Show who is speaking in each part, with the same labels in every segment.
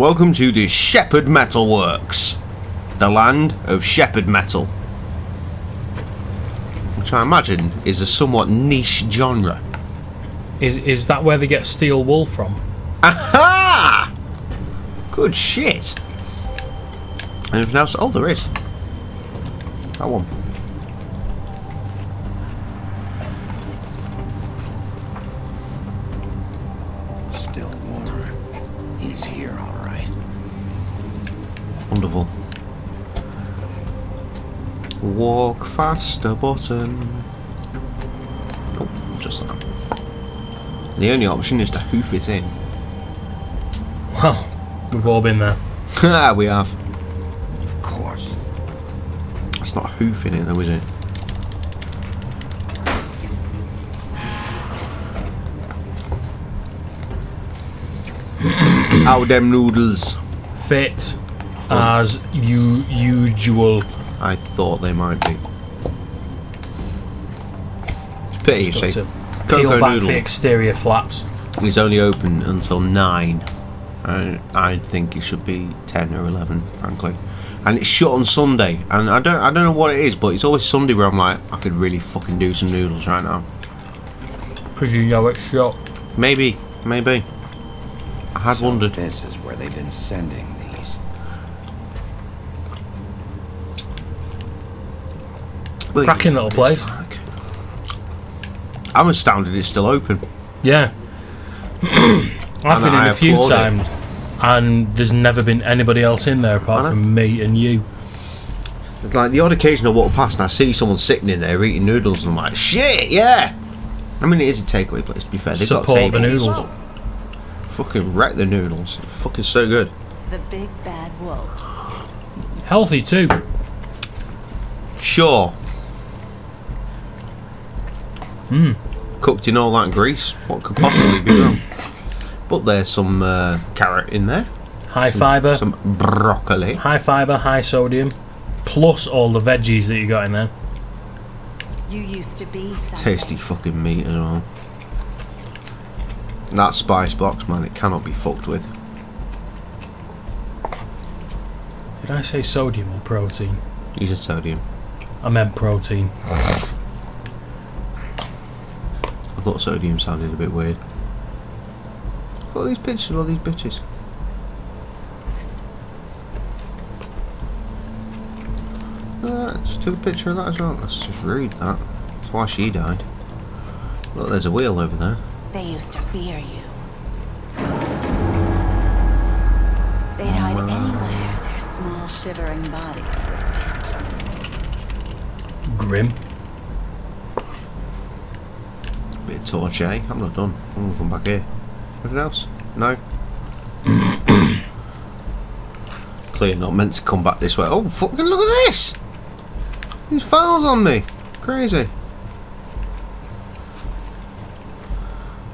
Speaker 1: Welcome to the Shepherd Metal Works, the land of shepherd metal, which I imagine is a somewhat niche genre.
Speaker 2: Is that where they get steel wool from?
Speaker 1: Aha! Good shit. Anything else? Oh, there is. That one.
Speaker 3: Still more. He's here, all right.
Speaker 1: Wonderful. Walk faster button. Nope, just that. The only option is to hoof it in.
Speaker 2: Well, we've all been there.
Speaker 1: Ah, we have.
Speaker 3: Of course.
Speaker 1: It's not hoofing it though, is it? How them noodles?
Speaker 2: Fit as usual.
Speaker 1: I thought they might be. It's a pity, you
Speaker 2: Got
Speaker 1: see.
Speaker 2: to peel
Speaker 1: Cocoa
Speaker 2: back
Speaker 1: Noodle
Speaker 2: the exterior flaps.
Speaker 1: is only open until 9. I think it should be 10 or 11, frankly. And it's shut on Sunday. And I don't know what it is, but it's always Sunday where I'm like, I could really fucking do some noodles right now.
Speaker 2: Because you know it's shut.
Speaker 1: Maybe. I had
Speaker 3: So
Speaker 1: wondered.
Speaker 3: this is where they've been sending these.
Speaker 1: But
Speaker 2: Cracking
Speaker 1: yeah,
Speaker 2: little place.
Speaker 1: it's like- I'm astounded it's still open.
Speaker 2: Yeah. I've been in
Speaker 1: I
Speaker 2: a few
Speaker 1: applaud it.
Speaker 2: times, and there's never been anybody else in there apart
Speaker 1: I know.
Speaker 2: from me and you.
Speaker 1: It's like the odd occasion I walk past and I see someone sitting in there eating noodles and I'm like, shit, yeah! I mean, it is a takeaway place, to be fair. They've got
Speaker 2: Support the
Speaker 1: tables.
Speaker 2: noodles.
Speaker 1: Fucking wreck the noodles. They're fucking so good.
Speaker 4: The big bad wolf.
Speaker 2: Healthy too.
Speaker 1: Sure. Cooked in all that grease. What could possibly be wrong? But there's some carrot in there.
Speaker 2: High fibre.
Speaker 1: Some broccoli.
Speaker 2: High fibre, high sodium. Plus all the veggies that you got in there.
Speaker 4: You used to be something.
Speaker 1: Tasty fucking meat as well. That spice box, man, it cannot be fucked with.
Speaker 2: Did I say sodium or protein?
Speaker 1: You said sodium.
Speaker 2: I meant protein.
Speaker 1: I thought sodium sounded a bit weird. Look at all these pictures of all these bitches. Just took a picture of that as well. That's just rude, that. That's why she died. Look, there's a wheel over there.
Speaker 4: They used to fear you. They'd hide anywhere their small shivering bodies would fit.
Speaker 2: Grim.
Speaker 1: Bit of torch, eh? I'm not done. I'm gonna come back here. Anything else? No? Clearly not meant to come back this way. Oh, fucking look at this! These files on me. Crazy.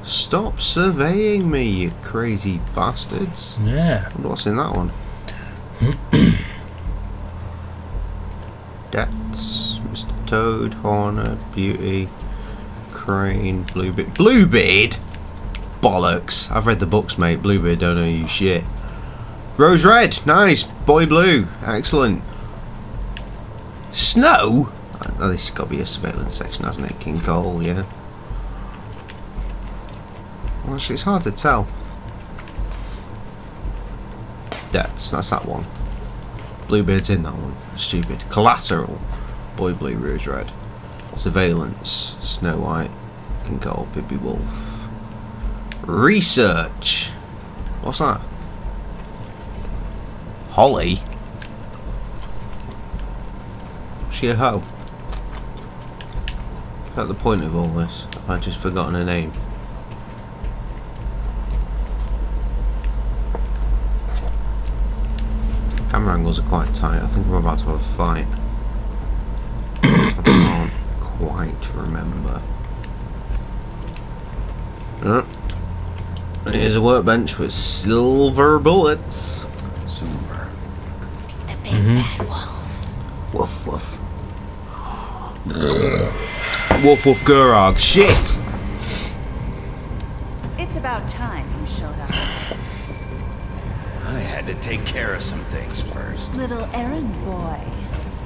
Speaker 1: Stop surveying me, you crazy bastards.
Speaker 2: Yeah.
Speaker 1: I wonder what's in that one. Debts, Mr. Toad, Horner, Beauty, Crane, Bluebeard. Bluebeard? Bollocks. I've read the books, mate. Bluebeard don't know you shit. Rose Red. Nice. Boy Blue. Excellent. Snow? Oh, this has got to be a surveillance section, hasn't it? King Cole, yeah. Well, actually, it's hard to tell. That's that one. Bluebeard's in that one. Stupid. Collateral. Boy Blue, Rouge Red. Surveillance. Snow White. King Cole, Bibby Wolf. Research. What's that? Holly? Is she a hoe? Is that the point of all this? Have I just forgotten her name? Camera angles are quite tight. I think we're about to have a fight. I can't quite remember. And here's a workbench with silver bullets.
Speaker 3: Silver.
Speaker 4: The big bad wolf.
Speaker 1: Woof woof. Woof woof Gurog. Shit!
Speaker 4: It's about time you showed up.
Speaker 3: I had had to take care of some things first.
Speaker 4: Little errand boy.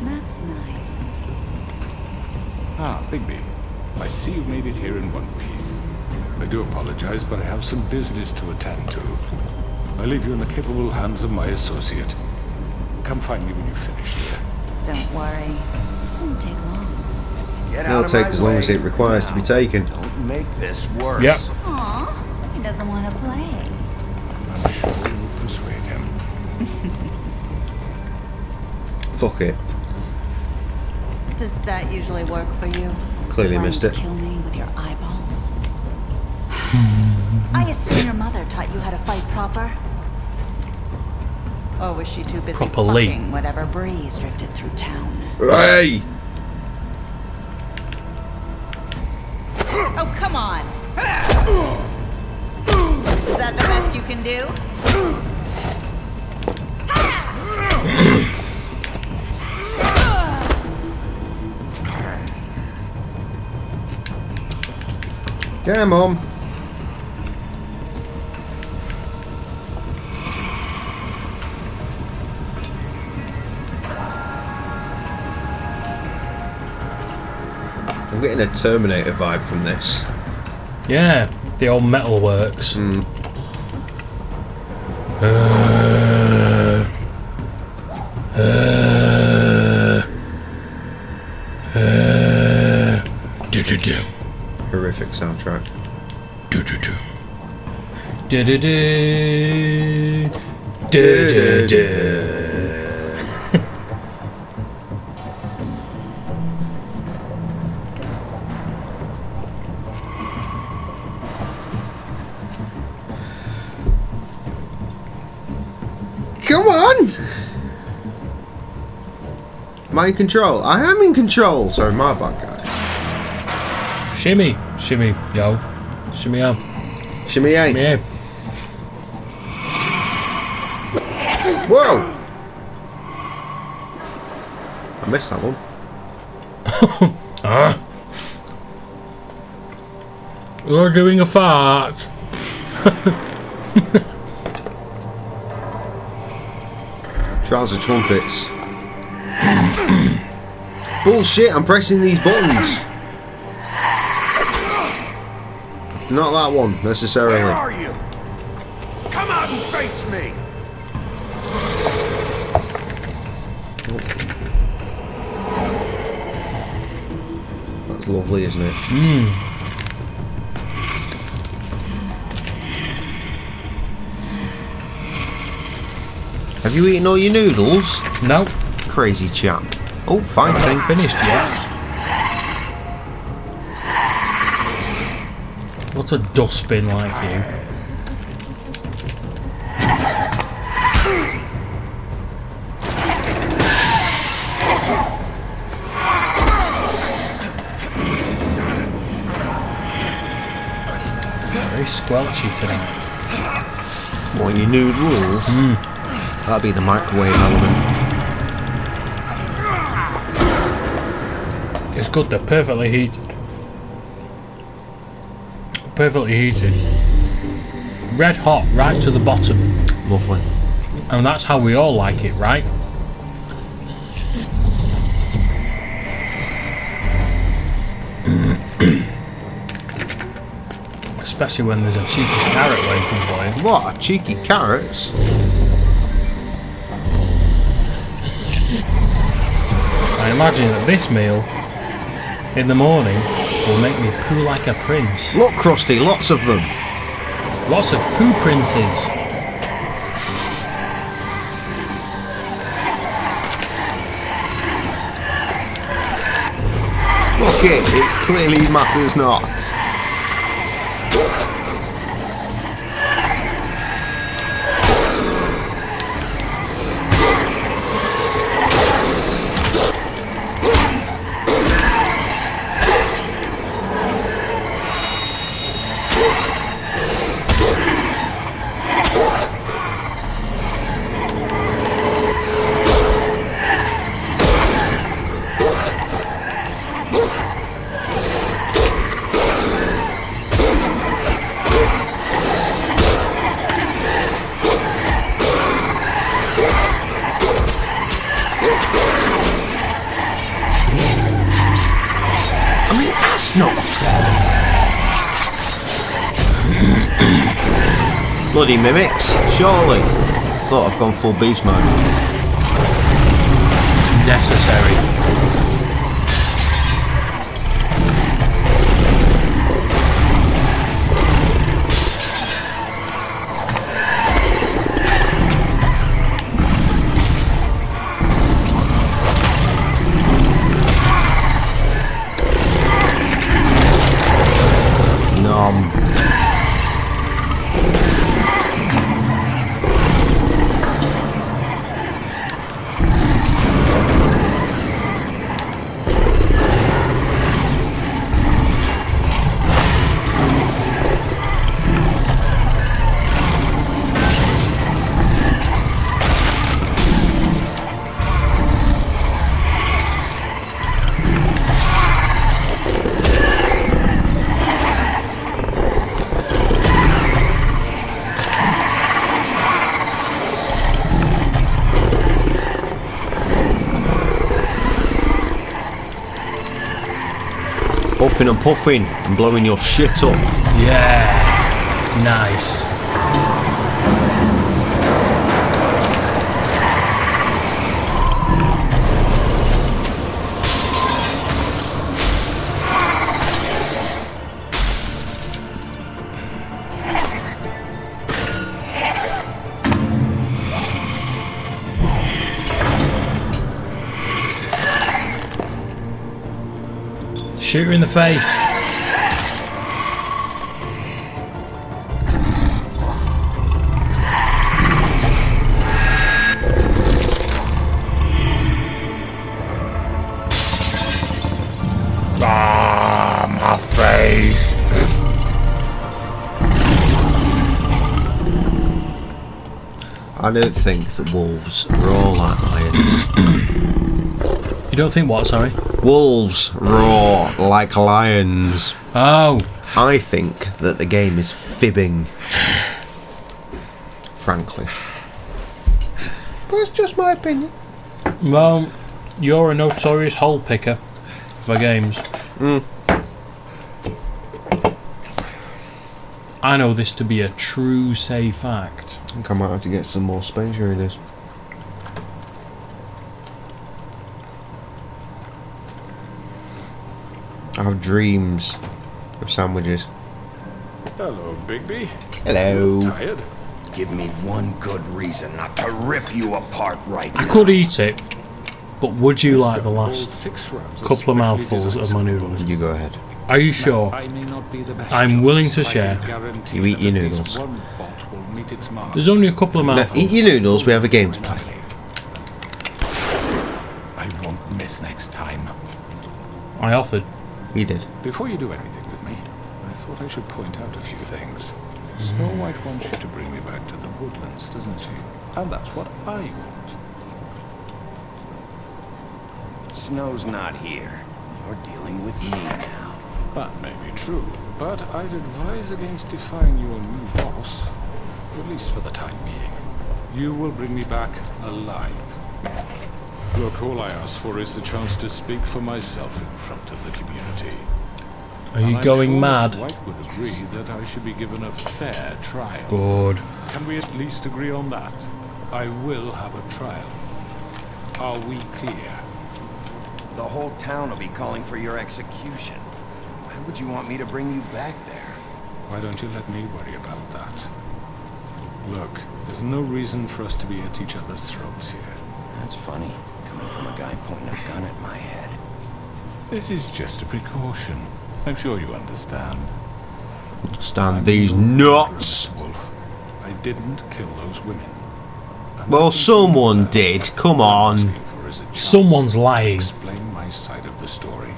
Speaker 4: That's nice.
Speaker 5: Ah, Bigby. I see you made it here in one piece. I do apologize, but I have some business to attend to. I leave you in the capable hands of my associate. Come find me when you've finished.
Speaker 4: Don't worry. This won't take long.
Speaker 3: Get
Speaker 1: It'll
Speaker 3: out of
Speaker 1: take
Speaker 3: my
Speaker 1: as long
Speaker 3: way.
Speaker 1: as it requires to be taken.
Speaker 3: Don't make this worse.
Speaker 2: Yep.
Speaker 4: Aw, he doesn't want to play.
Speaker 5: I'm sure you'll persuade him.
Speaker 1: Fuck it.
Speaker 4: Does that usually work for you?
Speaker 1: Clearly
Speaker 4: Trying
Speaker 1: missed
Speaker 4: to
Speaker 1: it.
Speaker 4: Kill me with your eyeballs. I assume your mother taught you how to fight proper. Or was she too busy
Speaker 2: Properly.
Speaker 4: fucking whatever breeze drifted through town?
Speaker 1: Hey!
Speaker 4: Oh, come on! Is that the best you can do?
Speaker 1: Yeah, Mum. I'm getting a Terminator vibe from this.
Speaker 2: Yeah, the old metal works.
Speaker 1: Horrific soundtrack. Come on! Am I in control? I am in control! Sorry, my bad guy.
Speaker 2: Shimmy, shimmy, yo. Shimmy on.
Speaker 1: Shimmy A.
Speaker 2: Shimmy.
Speaker 1: Whoa! I missed that one.
Speaker 2: You're doing a fart.
Speaker 1: Trouser trumpets. Bullshit, I'm pressing these buttons. Not that one, necessarily.
Speaker 3: Where are you? Come out and face me.
Speaker 1: That's lovely, isn't it? Have you eaten all your noodles?
Speaker 2: No,
Speaker 1: Crazy chap. Oh, fine
Speaker 2: I'm
Speaker 1: thing.
Speaker 2: not finished yet. What a dustbin like you. Very squelchy tonight.
Speaker 1: Want your noodles? That'll be the microwave element.
Speaker 2: It's good, they're perfectly heated. Perfectly heated. Red hot, right to the bottom.
Speaker 1: Lovely.
Speaker 2: And that's how we all like it, right? Especially when there's a cheeky carrot waiting for you.
Speaker 1: What? Cheeky carrots?
Speaker 2: I imagine that this meal in the morning will make me poo like a prince.
Speaker 1: Look, Krusty, lots of them.
Speaker 2: Lots of poo princes.
Speaker 1: Look it clearly matters not.
Speaker 3: Snuff.
Speaker 1: Bloody mimics, surely. Look, I've gone full beast mode.
Speaker 2: Necessary.
Speaker 1: Nom. Puffing and puffing and blowing your shit up.
Speaker 2: Yeah. Nice. Shoot her in the face. Ah, my face.
Speaker 1: I don't think that wolves are all like lions.
Speaker 2: You don't think what, sorry?
Speaker 1: Wolves roar like lions.
Speaker 2: Oh.
Speaker 1: I think that the game is fibbing. Frankly. But it's just my opinion.
Speaker 2: Well, you're a notorious hole picker for games. I know this to be a true safe fact.
Speaker 1: I think I might have to get some more space during this. I have dreams of sandwiches.
Speaker 5: Hello, Bigby.
Speaker 1: Hello.
Speaker 5: Tired?
Speaker 3: Give me one good reason not to rip you apart right
Speaker 2: I
Speaker 3: now.
Speaker 2: could eat it, but would you like the
Speaker 5: All
Speaker 2: last
Speaker 5: 6 rounds
Speaker 2: couple of
Speaker 5: specially
Speaker 2: mouthfuls
Speaker 5: designed
Speaker 2: of my noodles?
Speaker 1: You go ahead.
Speaker 2: Are you sure?
Speaker 5: I may not be the best
Speaker 2: I'm
Speaker 5: choice,
Speaker 2: willing to
Speaker 5: but I
Speaker 2: share.
Speaker 5: can guarantee
Speaker 1: You eat
Speaker 5: that
Speaker 1: your
Speaker 5: at least
Speaker 1: noodles.
Speaker 5: one bot will meet its mark.
Speaker 2: There's only a couple of
Speaker 1: Now,
Speaker 2: mouthfuls.
Speaker 1: eat your noodles, we have a game to play.
Speaker 5: I won't miss next time.
Speaker 2: I offered.
Speaker 1: We did.
Speaker 5: Before you do anything with me, I thought I should point out a few things. Snow White wants you to bring me back to the woodlands, doesn't she? And that's what I want.
Speaker 3: Snow's not here. You're dealing with me now.
Speaker 5: That may be true, but I'd advise against defying your new boss, at least for the time being. You will bring me back alive. Look, all I ask for is the chance to speak for myself in front of the community.
Speaker 2: Are you
Speaker 5: And I'm
Speaker 2: going
Speaker 5: sure
Speaker 2: mad?
Speaker 5: Miss White would agree that I should be given a fair trial.
Speaker 2: Good.
Speaker 5: Can we at least agree on that? I will have a trial. Are we clear?
Speaker 3: The whole town will be calling for your execution. Why would you want me to bring you back there?
Speaker 5: Why don't you let me worry about that? Look, there's no reason for us to be at each other's throats here.
Speaker 3: That's funny, coming from a guy pointing a gun at my head.
Speaker 5: This is just a precaution. I'm sure you understand.
Speaker 1: Stand these nuts.
Speaker 5: Wolf, I didn't kill those women. And
Speaker 1: Well,
Speaker 5: I think
Speaker 1: someone
Speaker 5: you
Speaker 1: did. Come
Speaker 5: what I'm
Speaker 1: on.
Speaker 5: asking for is a chance
Speaker 2: Someone's
Speaker 5: to
Speaker 2: lying.
Speaker 5: Explain my side of the story.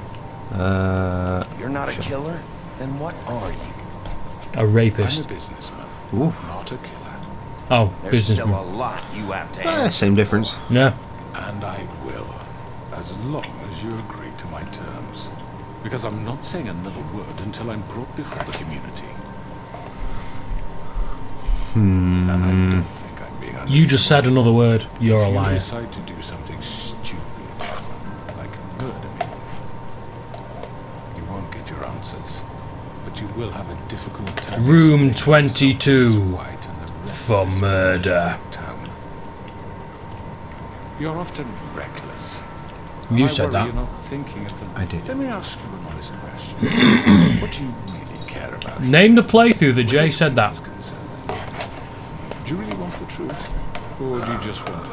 Speaker 3: You're not a killer? Then what are you?
Speaker 2: A
Speaker 5: I'm
Speaker 2: rapist.
Speaker 5: a businessman,
Speaker 1: Ooh.
Speaker 5: not a killer.
Speaker 2: Oh,
Speaker 3: There's still a
Speaker 2: businessman.
Speaker 3: lot you have to answer.
Speaker 1: Same difference.
Speaker 2: No.
Speaker 5: And I will, as long as you agree to my terms. Because I'm not saying another word until I'm brought before the community. And I don't think I'm being
Speaker 2: You just said another word. You're a
Speaker 5: If you
Speaker 2: liar.
Speaker 5: decide to do something stupid, like murder me, you won't get your for answers, but you will have a difficult time.
Speaker 2: Room
Speaker 5: explaining yourself to Miss
Speaker 2: 22
Speaker 5: White and the rest
Speaker 2: for
Speaker 5: of this
Speaker 2: murder.
Speaker 5: town. You're often reckless.
Speaker 2: You
Speaker 5: I
Speaker 2: said
Speaker 5: worry
Speaker 2: that.
Speaker 5: You're not thinking of the...
Speaker 1: I did.
Speaker 5: Let me ask you an honest question. What do you really care about?
Speaker 2: Name the playthrough that Jay
Speaker 5: Where
Speaker 2: said
Speaker 5: this
Speaker 2: that.
Speaker 5: is concerned? Do you really want the truth? Or do you just want to...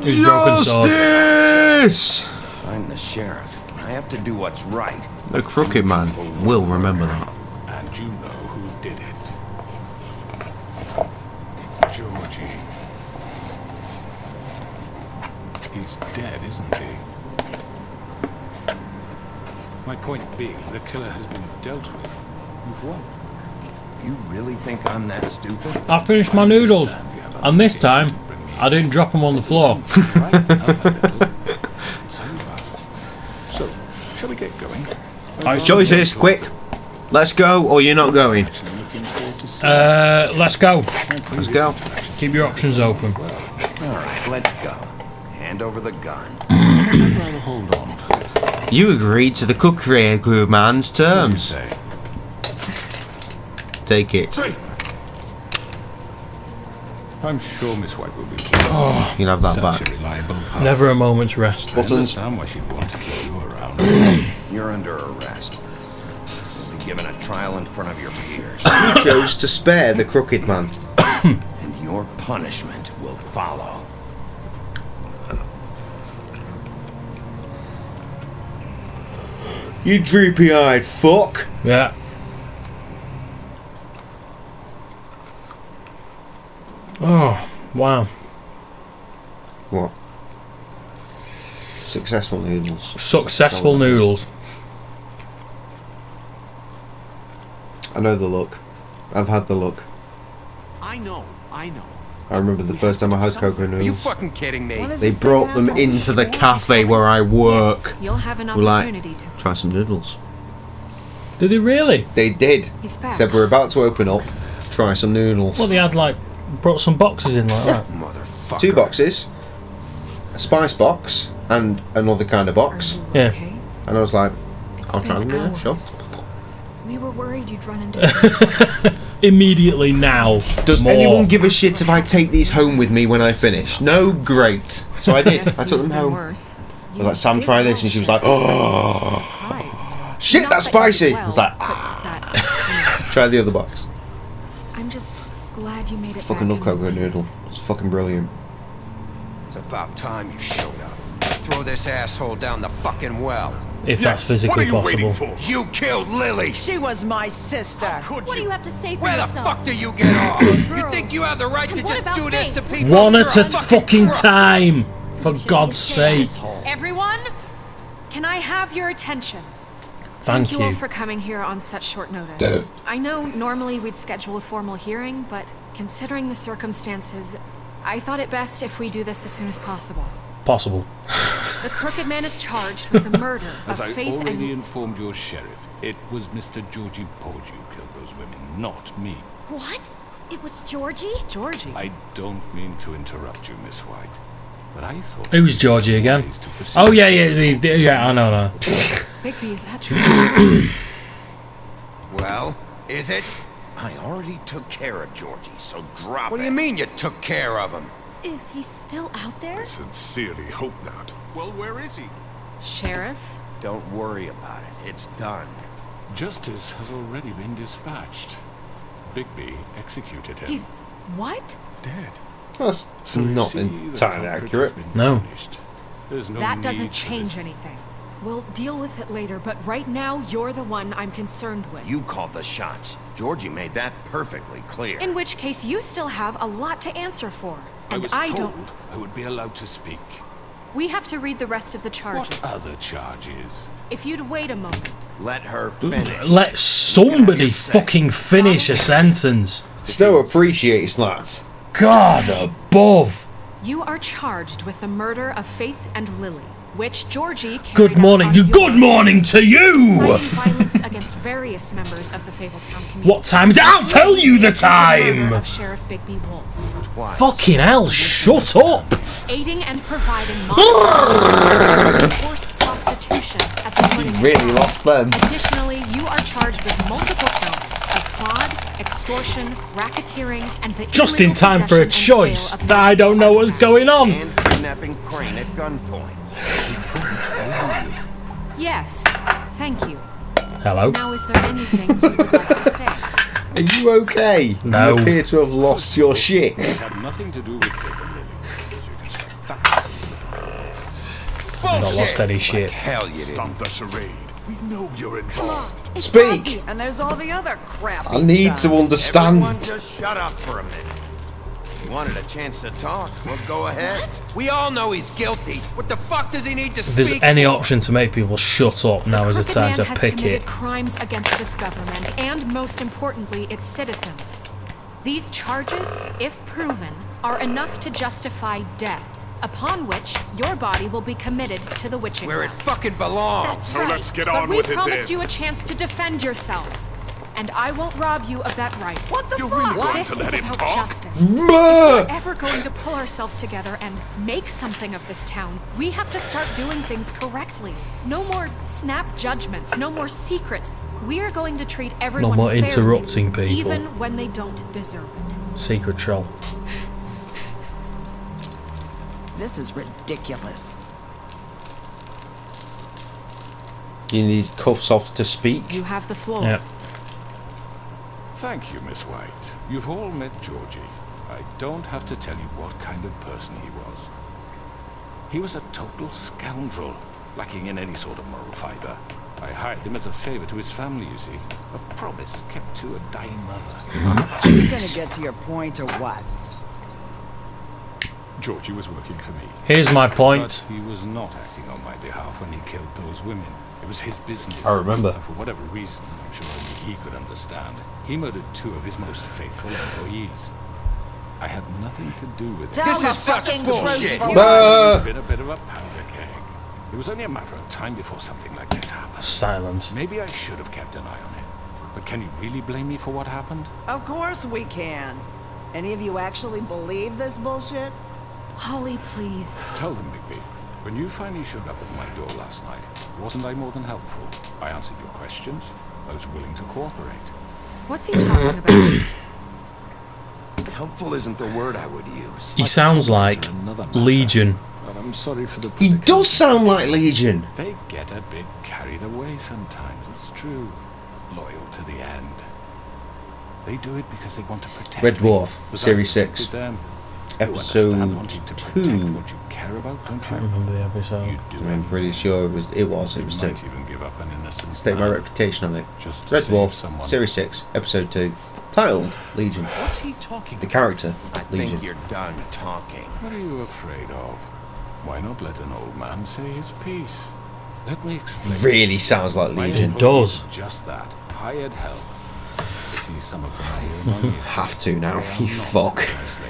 Speaker 2: Who's broken sword?
Speaker 1: Justice!
Speaker 3: I'm the sheriff. I have to do what's right.
Speaker 1: The crooked man will remember that.
Speaker 5: And you know who did it. Georgie. He's dead, isn't he? My point being, the killer has been dealt with. You've won.
Speaker 3: You really think I'm that stupid?
Speaker 2: I finished my noodles, and this time I didn't drop them on the floor.
Speaker 5: Right, it's over. So, shall we get going?
Speaker 1: Choices, quick. Let's go, or you're not going.
Speaker 5: Actually looking forward to seeing
Speaker 2: Let's go.
Speaker 1: Let's go.
Speaker 2: Keep your options open.
Speaker 3: All right, let's go. Hand over the gun.
Speaker 5: I'd rather hold on to it.
Speaker 1: You agreed to the crooked man's
Speaker 5: What do you
Speaker 1: terms.
Speaker 5: say?
Speaker 1: Take it.
Speaker 5: I'm sure Miss White will be pleased.
Speaker 1: You can have that
Speaker 5: Such
Speaker 1: back.
Speaker 5: a reliable partner.
Speaker 2: Never a moment's rest.
Speaker 5: I
Speaker 1: Buttons.
Speaker 5: understand why she'd want to keep you around.
Speaker 3: You're under arrest. You'll be given a trial in front of your peers.
Speaker 1: You chose to spare the crooked man.
Speaker 3: And your punishment will follow.
Speaker 1: You droopy-eyed fuck.
Speaker 2: Yeah. Oh, wow.
Speaker 1: What? Successful noodles.
Speaker 2: Successful noodles.
Speaker 1: I know the look. I've had the look.
Speaker 6: I know.
Speaker 1: I remember the first time I had cocoa
Speaker 6: Are you
Speaker 1: noodles.
Speaker 6: fucking kidding me?
Speaker 1: They brought them into the cafe where I work.
Speaker 4: Yes, you'll have an
Speaker 1: We're like,
Speaker 4: opportunity to.
Speaker 1: try some noodles.
Speaker 2: Did they really?
Speaker 1: They did.
Speaker 4: He's back.
Speaker 1: Said we're about to open up. Try some noodles.
Speaker 2: Well, they had like brought some boxes in like that.
Speaker 3: Motherfucker.
Speaker 1: 2 boxes. A spice box and another kind of box.
Speaker 2: Yeah.
Speaker 4: Okay.
Speaker 1: And I was like,
Speaker 4: It's
Speaker 1: I'll try
Speaker 4: been
Speaker 1: them. Yeah, sure.
Speaker 4: hours. We were worried you'd run into.
Speaker 2: Immediately now.
Speaker 1: Does
Speaker 2: More.
Speaker 1: anyone give a shit if I take these home with me when I finish? No, great. So I did.
Speaker 4: Yes,
Speaker 1: I took them
Speaker 4: you've been
Speaker 1: home.
Speaker 4: worse.
Speaker 1: I was like, Sam,
Speaker 4: You
Speaker 1: try
Speaker 4: did
Speaker 1: this, and she was
Speaker 4: well,
Speaker 1: like, oh,
Speaker 4: surprised.
Speaker 1: shit,
Speaker 4: Not
Speaker 1: that's
Speaker 4: that you did
Speaker 1: spicy.
Speaker 4: well,
Speaker 1: I was like,
Speaker 4: but that,
Speaker 1: try the other box.
Speaker 4: I'm just glad you made it.
Speaker 1: Fucking
Speaker 4: back
Speaker 1: love
Speaker 4: in one
Speaker 1: cocoa noodle.
Speaker 4: piece.
Speaker 1: It's fucking brilliant.
Speaker 6: It's about time you showed up. Throw this asshole down the fucking well.
Speaker 2: If that's physically possible.
Speaker 6: You killed Lily.
Speaker 7: She was my sister.
Speaker 6: Could
Speaker 8: What do
Speaker 6: you?
Speaker 8: you have to say for
Speaker 6: Where the
Speaker 8: yourself?
Speaker 6: fuck do you get off? You
Speaker 8: Girls.
Speaker 6: think you have the right to
Speaker 8: And what
Speaker 6: just
Speaker 8: about
Speaker 6: do this to
Speaker 8: Faith?
Speaker 6: people?
Speaker 2: One at a
Speaker 6: You're
Speaker 2: fucking
Speaker 6: crook.
Speaker 2: time. For
Speaker 8: You should
Speaker 2: God's
Speaker 8: be ashamed.
Speaker 2: sake.
Speaker 4: Everyone, can I have your attention?
Speaker 2: Thank
Speaker 4: you all
Speaker 2: you.
Speaker 4: for coming here on such short notice. I know normally we'd schedule a formal hearing, but considering the circumstances, I thought it best if we do this as soon as possible.
Speaker 2: Possible.
Speaker 4: The crooked man is charged with the murder
Speaker 5: As
Speaker 4: of
Speaker 5: I
Speaker 4: Faith
Speaker 5: already
Speaker 4: and...
Speaker 5: informed your sheriff, it was Mr. Georgie Porge who killed those women, not me.
Speaker 8: What? It was Georgie?
Speaker 4: Georgie.
Speaker 5: I don't mean to interrupt you, Miss White, but I thought...
Speaker 2: Who's Georgie again?
Speaker 5: wise to proceed
Speaker 2: Oh yeah,
Speaker 5: with
Speaker 2: yeah, I know.
Speaker 4: Bigby, is that true?
Speaker 6: Well, is it?
Speaker 3: I already took care of Georgie, so drop
Speaker 6: What do
Speaker 3: it.
Speaker 6: you mean you took care of him?
Speaker 8: Is he still out there?
Speaker 9: Sincerely hope not.
Speaker 6: Well, where is he?
Speaker 4: Sheriff?
Speaker 3: Don't worry about it. It's done.
Speaker 5: Justice has already been dispatched. Bigby executed him.
Speaker 4: He's... what?
Speaker 5: dead.
Speaker 1: That's
Speaker 5: So you
Speaker 1: not
Speaker 5: see, the
Speaker 1: entirely
Speaker 5: culprit
Speaker 1: accurate.
Speaker 5: has been
Speaker 2: No.
Speaker 5: punished. There's no
Speaker 4: That
Speaker 5: need
Speaker 4: doesn't
Speaker 5: for
Speaker 4: change
Speaker 5: this.
Speaker 4: anything. We'll deal with it later, but right now, you're the one I'm concerned with.
Speaker 3: You called the shots. Georgie made that perfectly clear.
Speaker 4: In which case, you still have a lot to answer for.
Speaker 5: I
Speaker 4: And
Speaker 5: was
Speaker 4: I
Speaker 5: told
Speaker 4: don't...
Speaker 5: I would be allowed to speak.
Speaker 4: We have to read the rest of the charges.
Speaker 5: What other charges?
Speaker 4: If you'd wait a moment.
Speaker 3: Let her finish.
Speaker 2: Let somebody fucking finish a sentence.
Speaker 1: Snow appreciates that.
Speaker 2: God above.
Speaker 4: You are charged with the murder of Faith and Lily, which Georgie carried
Speaker 2: Good
Speaker 4: out
Speaker 2: morning.
Speaker 4: on
Speaker 2: You.
Speaker 4: your
Speaker 2: Good morning to you.
Speaker 4: inciting violence against various members of the Fabletown community.
Speaker 2: What time is it? I'll tell you the
Speaker 4: Murder
Speaker 2: time.
Speaker 4: of Sheriff Bigby Wolf.
Speaker 3: Twice.
Speaker 2: Fucking hell! Shut up.
Speaker 4: Aiding and providing monitoring and forced prostitution at the putting
Speaker 1: You really lost them.
Speaker 4: Additionally, you are charged with multiple counts of fraud, extortion, racketeering, and the
Speaker 2: Just in
Speaker 4: illegal
Speaker 2: time for a
Speaker 4: possession and
Speaker 2: choice
Speaker 4: sale of
Speaker 2: that I don't know what's going on.
Speaker 3: And kidnapping Crane at gunpoint.
Speaker 4: Yes, thank you.
Speaker 2: Hello.
Speaker 4: Now, is there anything you would like to say?
Speaker 1: Are you okay?
Speaker 2: No.
Speaker 1: You appear to have lost your shit.
Speaker 5: It had nothing to do with Faith and Lily, as you can say. That's
Speaker 2: Not lost any shit.
Speaker 6: Hell you didn't.
Speaker 9: Stop the charade. We know you're involved.
Speaker 8: It's
Speaker 1: Speak.
Speaker 8: obvious.
Speaker 7: And there's all the other crap.
Speaker 1: I need to
Speaker 3: Everyone
Speaker 1: understand.
Speaker 3: just shut up for a minute. You wanted a chance to talk? Well, go ahead.
Speaker 6: We all know he's guilty. What the fuck does he need to
Speaker 2: If there's
Speaker 6: speak
Speaker 2: any
Speaker 6: for?
Speaker 2: option to make people shut up, now is the
Speaker 4: Crooked
Speaker 2: time
Speaker 4: Man
Speaker 2: to
Speaker 4: has
Speaker 2: pick
Speaker 4: committed
Speaker 2: it.
Speaker 4: crimes against this government and, most importantly, its citizens. These charges, if proven, are enough to justify death, upon which your body will be committed to the witching
Speaker 6: Where it
Speaker 4: well.
Speaker 6: fucking belongs.
Speaker 4: That's
Speaker 9: So
Speaker 4: right.
Speaker 9: let's get
Speaker 4: but
Speaker 9: on
Speaker 4: we
Speaker 9: with it
Speaker 4: promised
Speaker 9: then.
Speaker 4: you a chance to defend yourself, and I won't rob you of that right.
Speaker 7: What the
Speaker 9: You're
Speaker 7: fuck?
Speaker 9: really going
Speaker 4: This
Speaker 9: to
Speaker 4: is
Speaker 9: let him
Speaker 4: about
Speaker 9: talk?
Speaker 4: justice. If
Speaker 1: Bruh.
Speaker 4: we're ever going to pull ourselves together and make something of this town, we have to start doing things correctly. No more snap judgments, no more secrets. We are going to treat everyone
Speaker 2: more
Speaker 4: fairly,
Speaker 2: interrupting people.
Speaker 4: even when they don't deserve it.
Speaker 2: Secret troll.
Speaker 7: This is ridiculous.
Speaker 1: You need cuffs off to speak.
Speaker 4: You have the floor.
Speaker 2: Yeah.
Speaker 5: Thank you, Miss White. You've all met Georgie. I don't have to tell you what kind of person he was. He was a total scoundrel, lacking in any sort of moral fiber. I hired him as a favor to his family, you see. A promise kept to a dying mother.
Speaker 7: Are you gonna get to your point or what?
Speaker 5: Georgie was working for me.
Speaker 2: Here's my point.
Speaker 5: But he was not acting on my behalf when he killed those women. It was his business.
Speaker 1: I remember.
Speaker 5: And for whatever reason, I'm sure only he could understand, he murdered 2 of his most faithful employees. I had nothing to do with it.
Speaker 7: Tell
Speaker 6: This
Speaker 7: the
Speaker 6: is such
Speaker 7: fucking
Speaker 6: bullshit.
Speaker 7: truth, for
Speaker 1: Bah.
Speaker 5: It's been a bit of a powder keg. It was only a matter of time before something like this happened.
Speaker 2: Silence.
Speaker 5: Maybe I should have kept an eye on him. But can you really blame me for what happened?
Speaker 7: Of course we can. Any of you actually believe this bullshit?
Speaker 4: Holly, please.
Speaker 5: Tell them, Bigby. When you finally showed up at my door last night, wasn't I more than helpful? I answered your questions. I was willing to cooperate.
Speaker 4: What's he talking about?
Speaker 3: Helpful isn't the word I would use.
Speaker 2: He sounds like
Speaker 5: Another matter.
Speaker 2: Legion.
Speaker 5: But I'm sorry for the
Speaker 1: He
Speaker 5: predicament.
Speaker 1: does sound like Legion.
Speaker 5: They get a bit carried away sometimes, it's true. Loyal to the end. They do it because they want to protect
Speaker 1: Red
Speaker 5: me,
Speaker 1: Dwarf,
Speaker 5: but
Speaker 1: Series
Speaker 5: I
Speaker 1: 6,
Speaker 5: protected them. You
Speaker 1: Episode
Speaker 5: understand wanting to protect
Speaker 1: 2.
Speaker 5: what you care about, don't
Speaker 2: I
Speaker 5: you?
Speaker 2: remember the episode.
Speaker 5: You'd do
Speaker 1: I'm pretty
Speaker 5: anything.
Speaker 1: sure it was
Speaker 5: You
Speaker 1: 2.
Speaker 5: might even give up an innocent
Speaker 1: Stake my
Speaker 5: man
Speaker 1: reputation on it.
Speaker 5: just to
Speaker 1: Red
Speaker 5: save
Speaker 1: Dwarf,
Speaker 5: someone.
Speaker 1: Series 6, Episode 2. Titled Legion.
Speaker 9: What's he talking
Speaker 1: The
Speaker 9: about?
Speaker 1: character,
Speaker 3: I
Speaker 1: Legion.
Speaker 3: think you're done talking.
Speaker 5: What are you afraid of? Why not let an old man say his piece? Let me explain.
Speaker 1: Really
Speaker 5: this to
Speaker 1: sounds
Speaker 5: you.
Speaker 1: like
Speaker 5: My
Speaker 1: Legion.
Speaker 2: It does.
Speaker 5: employees are just that. Hired help. I see some of them are here among you.
Speaker 1: Have to now,
Speaker 5: They are
Speaker 1: you
Speaker 5: not
Speaker 1: fuck.
Speaker 5: nicely.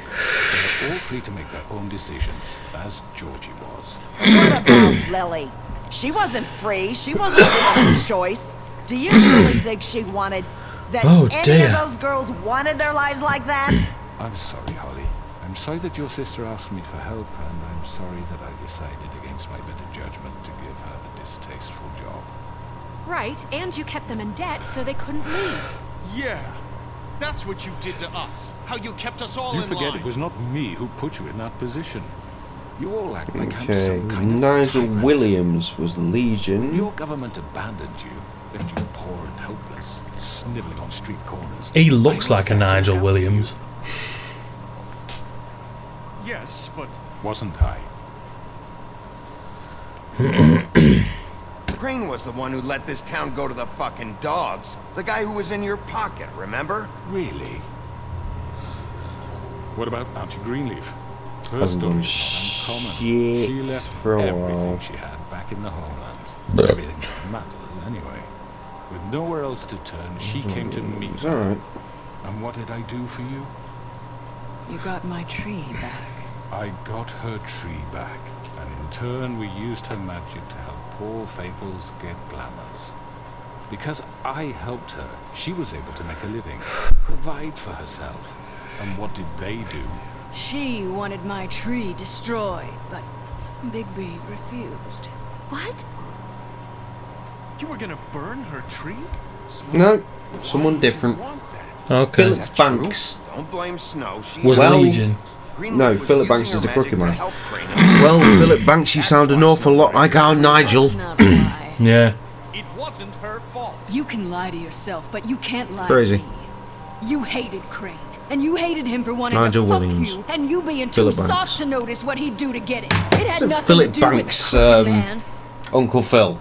Speaker 5: They're all free to make their own decisions, as Georgie was.
Speaker 7: What about Lily? She wasn't free. She wasn't given a choice. Do you really think she wanted that
Speaker 2: Oh,
Speaker 7: any
Speaker 2: dear.
Speaker 7: of those girls wanted their lives like that?
Speaker 5: I'm sorry, Holly. I'm sorry that your sister asked me for help, and I'm sorry that I decided against my better judgment to give her a distasteful job.
Speaker 4: Right, and you kept them in debt so they couldn't leave.
Speaker 9: Yeah. That's what you did to us. How you kept us all
Speaker 5: You
Speaker 9: in
Speaker 5: forget
Speaker 9: line.
Speaker 5: it was not me who put you in that position. You all act like I'm
Speaker 1: Okay,
Speaker 5: some kind of
Speaker 1: Nigel
Speaker 5: tyrant.
Speaker 1: Williams was Legion.
Speaker 5: Your government abandoned you, left you poor and helpless, sniveling on street corners.
Speaker 2: He
Speaker 5: I
Speaker 2: looks
Speaker 5: was
Speaker 2: like a
Speaker 5: there to
Speaker 2: Nigel
Speaker 5: help
Speaker 2: Williams.
Speaker 9: Yes, but
Speaker 5: you, wasn't I?
Speaker 3: Crane was the one who let this town go to the fucking dogs. The guy who was in your pocket, remember?
Speaker 5: Really? What about Auntie Greenleaf? Her
Speaker 1: Hasn't
Speaker 5: story
Speaker 1: done
Speaker 5: was uncommon.
Speaker 1: shit
Speaker 5: She left
Speaker 1: for a
Speaker 5: everything
Speaker 1: while.
Speaker 5: she had back in the homelands.
Speaker 1: Blech.
Speaker 5: Everything that mattered, anyway. With nowhere else to turn, she came to me.
Speaker 1: It's alright.
Speaker 5: And what did I do for you?
Speaker 7: You got my tree back.
Speaker 5: I got her tree back, and in turn we used her magic to help poor Fables get glamours. Because I helped her, she was able to make a living, provide for herself. And what did they do?
Speaker 8: She wanted my tree destroyed, but Bigby refused.
Speaker 4: What?
Speaker 9: You were gonna burn her tree?
Speaker 1: No, someone different.
Speaker 2: Okay.
Speaker 1: Philip Banks.
Speaker 3: Don't blame Snow. She
Speaker 2: Was
Speaker 1: Well-
Speaker 2: Legion.
Speaker 1: No, Philip Banks is the crooked man. Well, Philip Banks, you sound an awful lot like our Nigel.
Speaker 8: Let's not lie.
Speaker 2: Yeah.
Speaker 9: It wasn't her fault.
Speaker 8: You can lie to yourself, but you can't lie
Speaker 1: Crazy.
Speaker 8: to me. You hated Crane, and you hated him for wanting
Speaker 1: Nigel
Speaker 8: to fuck
Speaker 1: Williams.
Speaker 8: you, and you being
Speaker 1: Philip
Speaker 8: too
Speaker 1: Banks.
Speaker 8: soft to notice what he'd do to get it. It had
Speaker 1: So
Speaker 8: nothing
Speaker 1: Philip
Speaker 8: to do
Speaker 1: Banks,
Speaker 8: with the crooked man.
Speaker 1: Uncle Phil.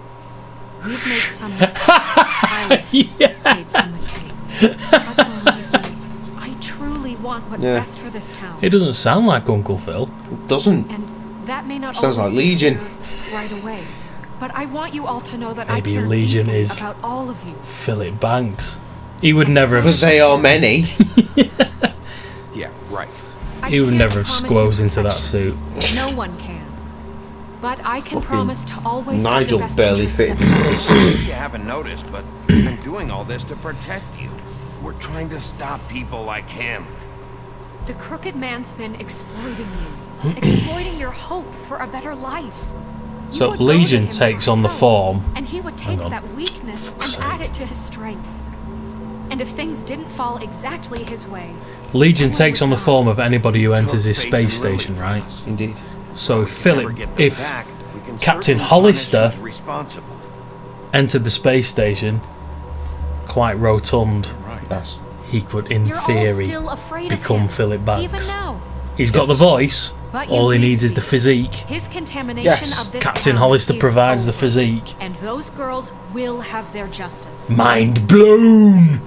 Speaker 4: We've made some mistakes. I've made some mistakes. But believe me, I truly want what's
Speaker 1: Yeah.
Speaker 4: best for this town.
Speaker 2: It doesn't sound like Uncle Phil.
Speaker 1: Doesn't.
Speaker 4: And that may not
Speaker 1: Sounds
Speaker 4: always
Speaker 1: like
Speaker 4: be
Speaker 1: Legion.
Speaker 4: clear right away. But I want you all to know that
Speaker 2: Maybe
Speaker 4: I care
Speaker 2: Legion
Speaker 4: deeply
Speaker 2: is-
Speaker 4: about all of you.
Speaker 2: Philip Banks. He would never have.
Speaker 1: Because they are many.
Speaker 6: Yeah, right.
Speaker 4: I
Speaker 2: He would
Speaker 4: can't
Speaker 2: never have
Speaker 4: promise you
Speaker 2: squoze into that
Speaker 4: protection.
Speaker 2: suit.
Speaker 4: No one can. But I can
Speaker 1: Fucking
Speaker 4: promise to always have
Speaker 1: Nigel
Speaker 4: your best
Speaker 1: barely
Speaker 4: interests
Speaker 1: fit
Speaker 4: at
Speaker 1: into
Speaker 4: heart.
Speaker 1: the suit.
Speaker 3: You haven't noticed, but I'm doing all this to protect you. We're trying to stop people like him.
Speaker 4: The crooked man's been exploiting you. Exploiting your hope for a better life. You
Speaker 2: So
Speaker 4: would go
Speaker 2: Legion
Speaker 4: to him
Speaker 2: takes
Speaker 4: for
Speaker 2: on the
Speaker 4: help,
Speaker 2: form.
Speaker 4: and he would
Speaker 2: Hang
Speaker 4: take
Speaker 2: on.
Speaker 4: that weakness
Speaker 2: Fuck's
Speaker 4: and add
Speaker 2: sake.
Speaker 4: it to his strength. And if things didn't fall exactly his way,
Speaker 2: Legion
Speaker 4: someone
Speaker 2: takes
Speaker 4: would
Speaker 2: on the
Speaker 4: die.
Speaker 2: form of anybody who enters his
Speaker 3: Took Faith
Speaker 2: space
Speaker 3: and Lily
Speaker 2: station,
Speaker 3: from
Speaker 2: right?
Speaker 3: us.
Speaker 1: Indeed.
Speaker 2: So if
Speaker 3: Never
Speaker 2: Philip,
Speaker 3: get them
Speaker 2: if
Speaker 3: back, we can
Speaker 2: Captain
Speaker 3: certainly
Speaker 2: Hollister
Speaker 3: punish who's responsible.
Speaker 2: entered the space station, quite rotund,
Speaker 1: Yes.
Speaker 2: he could, in
Speaker 4: You're all
Speaker 2: theory,
Speaker 4: still afraid
Speaker 2: become
Speaker 4: of him,
Speaker 2: Philip Banks.
Speaker 4: Even now.
Speaker 2: He's got the voice.
Speaker 4: But you
Speaker 2: All he
Speaker 4: need
Speaker 2: needs is
Speaker 4: me.
Speaker 2: the physique.
Speaker 4: His contamination
Speaker 1: Yes.
Speaker 4: of this
Speaker 2: Captain
Speaker 4: town
Speaker 2: Hollister
Speaker 4: is
Speaker 2: provides the
Speaker 4: over.
Speaker 2: physique.
Speaker 4: And those girls will have their justice.
Speaker 2: Mind blown.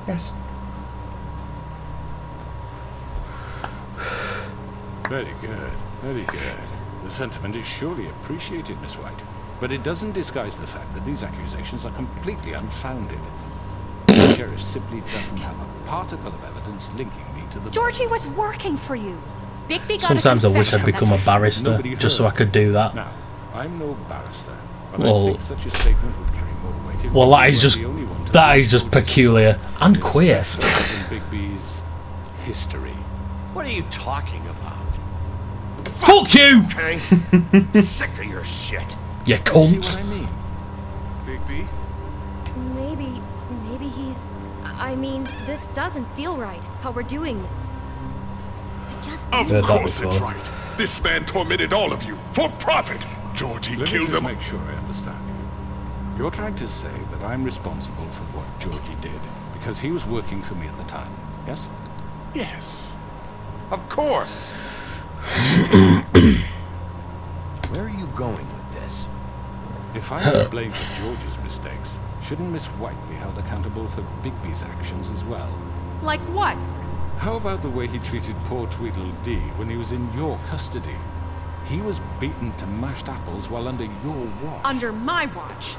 Speaker 1: Yes.
Speaker 5: Very good, very good. The sentiment is surely appreciated, Miss White. But it doesn't disguise the fact that these accusations are completely unfounded. The sheriff simply doesn't have a particle of evidence linking me to the...
Speaker 4: Georgie was working for you. Bigby got
Speaker 2: Sometimes
Speaker 4: a
Speaker 2: I wish I'd
Speaker 4: confession.
Speaker 2: become a barrister
Speaker 5: Nobody
Speaker 2: just so I
Speaker 5: heard.
Speaker 2: could do that.
Speaker 5: Now, I'm no barrister, but
Speaker 2: Well-
Speaker 5: I think such a statement would carry more weight if
Speaker 2: Well,
Speaker 5: we
Speaker 2: that is
Speaker 5: were
Speaker 2: just
Speaker 5: the only one to
Speaker 2: that
Speaker 5: know
Speaker 2: is just
Speaker 5: George's
Speaker 2: peculiar and queer.
Speaker 5: especially in Bigby's history.
Speaker 9: What are you talking about?
Speaker 2: Fuck you,
Speaker 3: Okay? Sick of your shit.
Speaker 2: you
Speaker 5: See
Speaker 2: cunt.
Speaker 5: what I mean?
Speaker 9: Bigby?
Speaker 10: Maybe he's... I mean, this doesn't feel right, how we're doing this. I just...
Speaker 11: Of
Speaker 2: Heard that
Speaker 11: course it's
Speaker 2: before.
Speaker 11: right. This man tormented all of you for profit. Georgie
Speaker 5: Let me
Speaker 11: killed
Speaker 5: just
Speaker 11: them.
Speaker 5: make sure I understand. You're trying to say that I'm responsible for what Georgie did because he was working for me at the time, yes?
Speaker 11: Yes.
Speaker 3: Of course. Where are you going with this?
Speaker 5: If I'm to blame for George's mistakes, shouldn't Miss White be held accountable for Bigby's actions as well?
Speaker 4: Like what?
Speaker 5: How about the way he treated poor Tweedledee when he was in your custody? He was beaten to mashed apples while under your watch.
Speaker 4: Under my watch.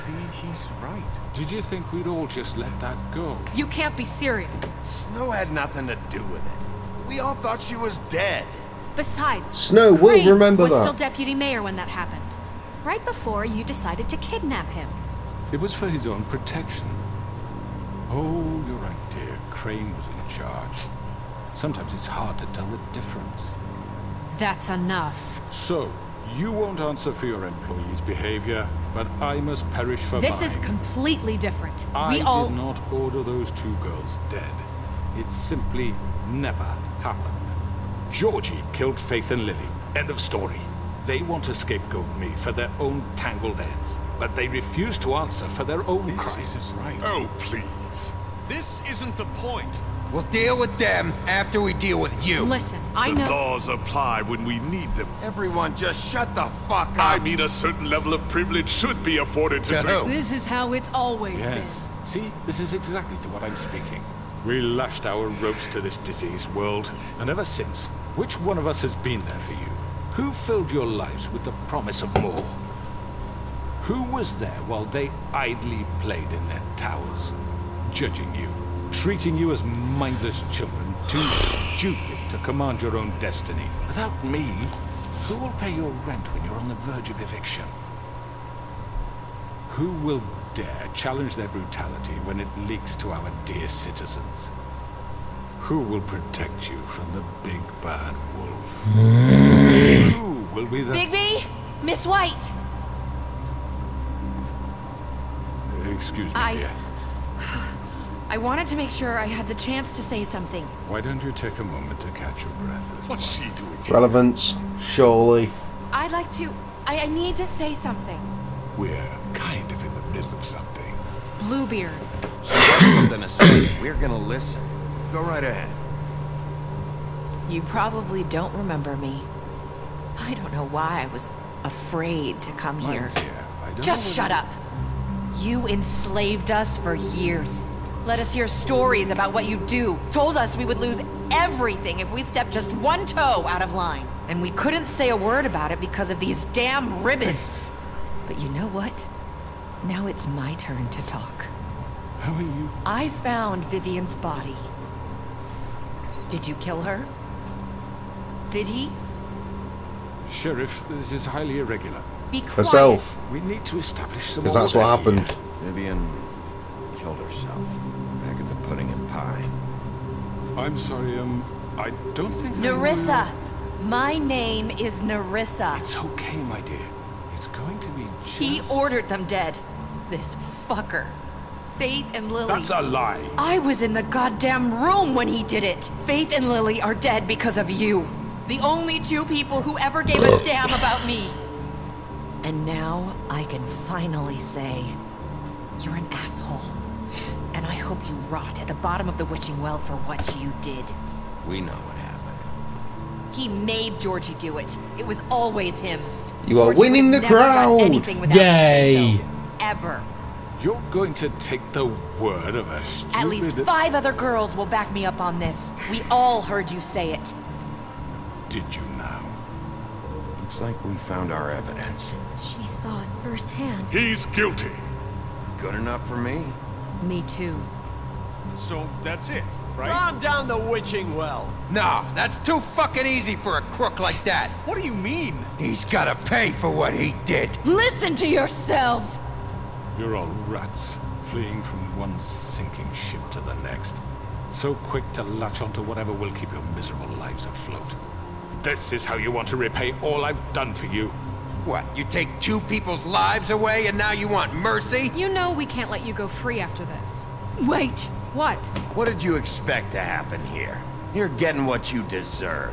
Speaker 5: Maybe he's right. Did you think we'd all just let that go?
Speaker 4: You can't be serious.
Speaker 3: Snow had nothing to do with it. We all thought she was dead.
Speaker 4: Besides,
Speaker 1: Snow will
Speaker 4: Crane
Speaker 1: remember
Speaker 4: was
Speaker 1: that.
Speaker 4: still deputy mayor when that happened. Right before you decided to kidnap him.
Speaker 5: It was for his own protection. Oh, you're right, dear. Crane was in charge. Sometimes it's hard to tell the difference.
Speaker 4: That's enough.
Speaker 5: So, you won't answer for your employees' behavior, but I must perish for
Speaker 4: This
Speaker 5: mine.
Speaker 4: is completely different.
Speaker 5: I
Speaker 4: We all...
Speaker 5: did not order those two girls dead. It simply never happened. Georgie killed Faith and Lily. End of story. They want to scapegoat me for their own tangled ends, but they refuse to answer for their own
Speaker 9: This
Speaker 5: crimes.
Speaker 9: isn't right.
Speaker 11: Oh, please.
Speaker 9: This isn't the point.
Speaker 6: We'll deal with them after we deal with you.
Speaker 4: Listen, I
Speaker 11: The
Speaker 4: know...
Speaker 11: laws apply when we need them.
Speaker 3: Everyone just shut the fuck up.
Speaker 11: I mean, a certain level of privilege should be afforded to
Speaker 6: To who?
Speaker 8: This is how it's always
Speaker 5: Yes.
Speaker 8: been.
Speaker 5: See, this is exactly to what I'm speaking. We lashed our ropes to this diseased world, and ever since, which one of us has been there for you? Who filled your lives with the promise of more? Who was there while they idly played in their towers, judging you, treating you as mindless children, too stupid to command your own destiny? Without me, who will pay your rent when you're on the verge of eviction? Who will dare challenge their brutality when it leaks to our dear citizens? Who will protect you from the big bad wolf? Who will be the...
Speaker 8: Bigby? Miss White!
Speaker 5: Excuse me, dear.
Speaker 8: I wanted to make sure I had the chance to say something.
Speaker 5: Why don't you take a moment to catch your breath?
Speaker 11: What's she doing here?
Speaker 1: Relevance, surely.
Speaker 8: I'd like to... I need to say something.
Speaker 11: We're kind of in the middle of something.
Speaker 4: Bluebeard.
Speaker 3: She has something to say. We're gonna listen. Go right ahead.
Speaker 7: You probably don't remember me. I don't know why I was afraid to come
Speaker 5: My
Speaker 7: here.
Speaker 5: dear, I don't
Speaker 7: Just
Speaker 5: know
Speaker 7: shut up. You enslaved us for years. Let us hear stories about what you do. Told us we would lose everything if we stepped just one toe out of line. And we couldn't say a word about it because of these damn ribbons. But you know what? Now it's my turn to talk.
Speaker 5: How are you?
Speaker 7: I found Vivian's body. Did you kill her? Did he?
Speaker 5: Sheriff, this is highly irregular.
Speaker 4: Be quiet.
Speaker 1: Herself.
Speaker 5: We need to establish some
Speaker 1: Because that's what
Speaker 5: order here.
Speaker 1: happened.
Speaker 3: Vivian killed herself. Back at the pudding and pie.
Speaker 5: I'm sorry, I don't think
Speaker 7: Nerissa! My name is Nerissa.
Speaker 5: It's okay, my dear. It's going to be just...
Speaker 7: He ordered them dead. This fucker. Faith and Lily.
Speaker 5: That's a lie.
Speaker 7: I was in the goddamn room when he did it. Faith and Lily are dead because of you. The only two people who ever gave a damn about me. And now I can finally say, you're an asshole. And I hope you rot at the bottom of the witching well for what you did.
Speaker 3: We know what happened.
Speaker 7: He made Georgie do it. It was always him.
Speaker 1: You are
Speaker 7: Georgie
Speaker 1: winning
Speaker 7: would
Speaker 1: the
Speaker 7: never done
Speaker 1: crowd.
Speaker 7: anything without me say
Speaker 2: Yay.
Speaker 7: so. Ever.
Speaker 5: You're going to take the word of a stupid...
Speaker 7: At least 5 other girls will back me up on this. We all heard you say it.
Speaker 5: Did you now?
Speaker 3: Looks like we found our evidence.
Speaker 10: She saw it firsthand.
Speaker 11: He's guilty.
Speaker 3: Good enough for me.
Speaker 4: Me too.
Speaker 9: So that's it, right?
Speaker 12: Calm down the witching well.
Speaker 6: No, that's too fucking easy for a crook like that.
Speaker 9: What do you mean?
Speaker 6: He's gotta pay for what he did.
Speaker 8: Listen to yourselves!
Speaker 5: You're all rats, fleeing from one sinking ship to the next. So quick to latch onto whatever will keep your miserable lives afloat. This is how you want to repay all I've done for you?
Speaker 6: What, you take 2 people's lives away and now you want mercy?
Speaker 4: You know we can't let you go free after this.
Speaker 8: Wait!
Speaker 4: What?
Speaker 3: What did you expect to happen here? You're getting what you deserve.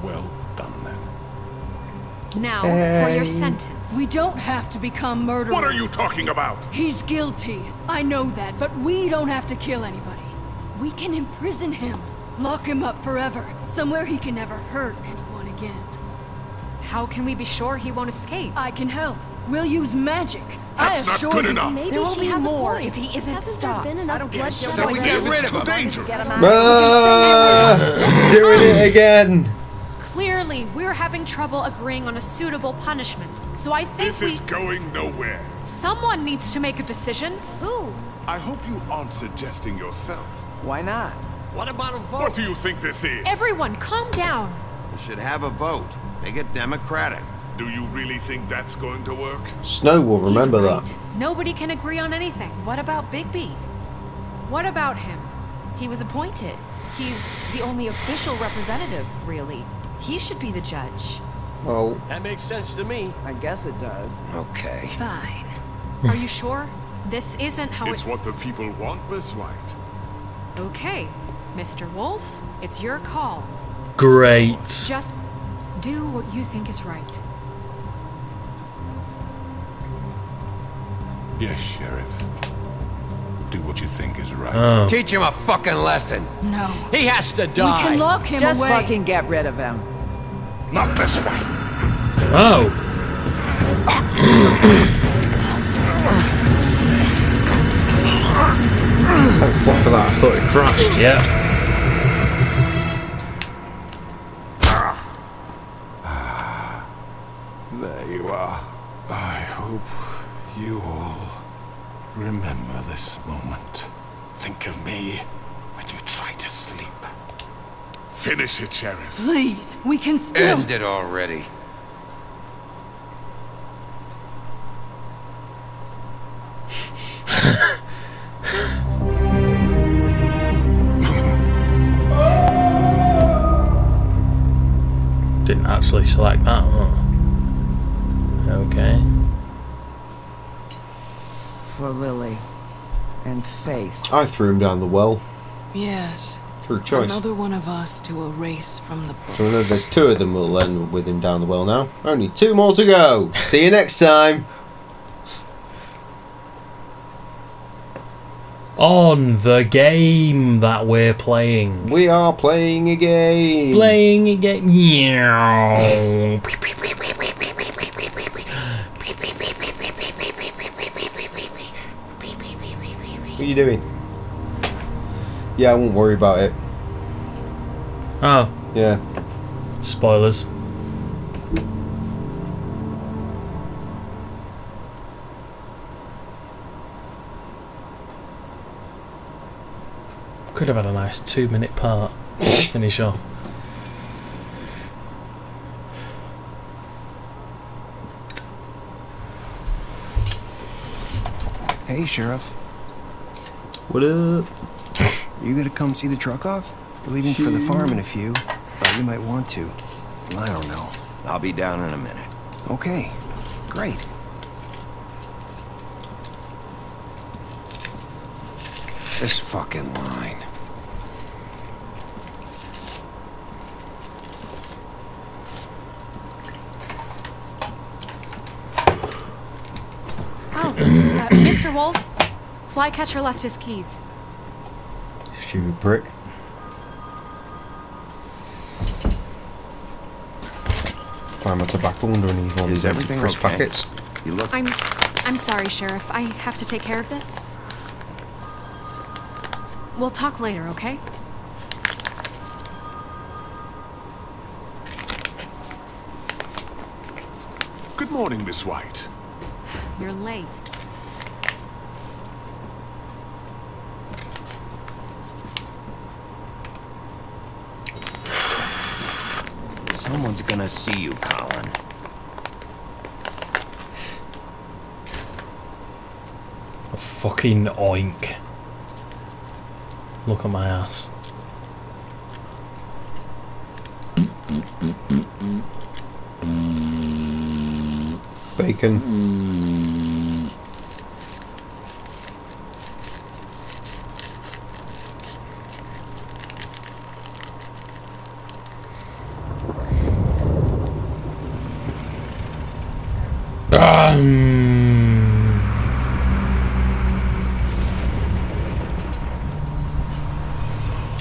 Speaker 5: Well done, then.
Speaker 4: Now, for your sentence.
Speaker 8: We don't have to become murderers.
Speaker 11: What are you talking about?
Speaker 8: He's guilty. I know that, but we don't have to kill anybody. We can imprison him. Lock him up forever. Somewhere he can never hurt anyone again.
Speaker 4: How can we be sure he won't escape?
Speaker 8: I can help. We'll use magic.
Speaker 11: That's not good enough.
Speaker 10: Maybe
Speaker 7: There will
Speaker 10: she
Speaker 7: be
Speaker 10: has
Speaker 7: more
Speaker 10: a point.
Speaker 7: if he isn't
Speaker 10: Hasn't
Speaker 7: stopped.
Speaker 10: there been enough bloodshed
Speaker 6: So we
Speaker 10: already?
Speaker 6: get rid
Speaker 11: It's
Speaker 6: of
Speaker 11: too
Speaker 6: him.
Speaker 11: dangerous.
Speaker 1: Doing it again.
Speaker 4: Clearly, we're having trouble agreeing on a suitable punishment. So I think
Speaker 11: This is going nowhere.
Speaker 4: someone needs to make a decision.
Speaker 10: Who?
Speaker 11: I hope you aren't suggesting yourself.
Speaker 7: Why not?
Speaker 12: What about a vote?
Speaker 11: What do you think this is?
Speaker 4: Everyone, calm down.
Speaker 3: We should have a vote. Make it democratic.
Speaker 11: Do you really think that's going to work?
Speaker 1: Snow will remember
Speaker 4: He's
Speaker 1: that.
Speaker 4: right. Nobody can agree on anything.
Speaker 7: What about Bigby?
Speaker 4: What about him?
Speaker 7: He was appointed. He's the only official representative, really. He should be the judge.
Speaker 1: Well,
Speaker 12: That makes sense to me.
Speaker 7: I guess it does.
Speaker 6: Okay.
Speaker 8: Fine.
Speaker 4: Are you sure? This isn't how
Speaker 11: It's what the people want, Miss White.
Speaker 4: Okay, Mr. Wolf, it's your call.
Speaker 2: Great.
Speaker 4: Just do what you think is right.
Speaker 5: Yes, Sheriff. Do what you think is right.
Speaker 2: Oh.
Speaker 6: Teach him a fucking lesson.
Speaker 8: No.
Speaker 12: He has to
Speaker 8: We
Speaker 12: die.
Speaker 8: can lock him
Speaker 7: Just
Speaker 8: away.
Speaker 7: fucking get rid of him.
Speaker 11: Not this way.
Speaker 2: Oh.
Speaker 1: oh fuck for that. I thought it crashed.
Speaker 2: Yeah.
Speaker 5: There you are. I hope you all remember this moment. Think of me when you try to sleep.
Speaker 11: Finish it, Sheriff.
Speaker 8: Please, we can still...
Speaker 6: End it already.
Speaker 2: Didn't actually select that, huh? Okay.
Speaker 13: For Lily and Faith.
Speaker 1: I threw him down the well.
Speaker 14: Yes.
Speaker 1: Through choice.
Speaker 14: Another one of us to erase from the book.
Speaker 1: So we know there's 2 of them will end with him down the well now. Only 2 more to go. See you next time.
Speaker 2: On the game that we're playing.
Speaker 1: We are playing a game.
Speaker 2: Playing a game. Yeah.
Speaker 1: What are you doing? Yeah, I won't worry about it.
Speaker 2: Oh.
Speaker 1: Yeah.
Speaker 2: Spoilers. Could have had a nice 2-minute part to finish off.
Speaker 15: Hey, Sheriff.
Speaker 1: What up?
Speaker 15: You gonna come see the truck off? We're leaving for the farm in a few. Thought you might want to. I don't know.
Speaker 3: I'll be down in a minute.
Speaker 15: Okay. Great.
Speaker 6: This fucking line.
Speaker 4: Oh, Mr. Wolf, Flycatcher left his keys.
Speaker 1: Stupid prick. Find my tobacco underneath all these
Speaker 3: everything
Speaker 1: crisp
Speaker 3: okay?
Speaker 1: packets.
Speaker 3: You look...
Speaker 4: I'm sorry, Sheriff. I have to take care of this. We'll talk later, okay?
Speaker 11: Good morning, Miss White.
Speaker 4: You're late.
Speaker 3: Someone's gonna see you, Colin.
Speaker 2: A fucking oink. Look at my ass.
Speaker 1: Bacon.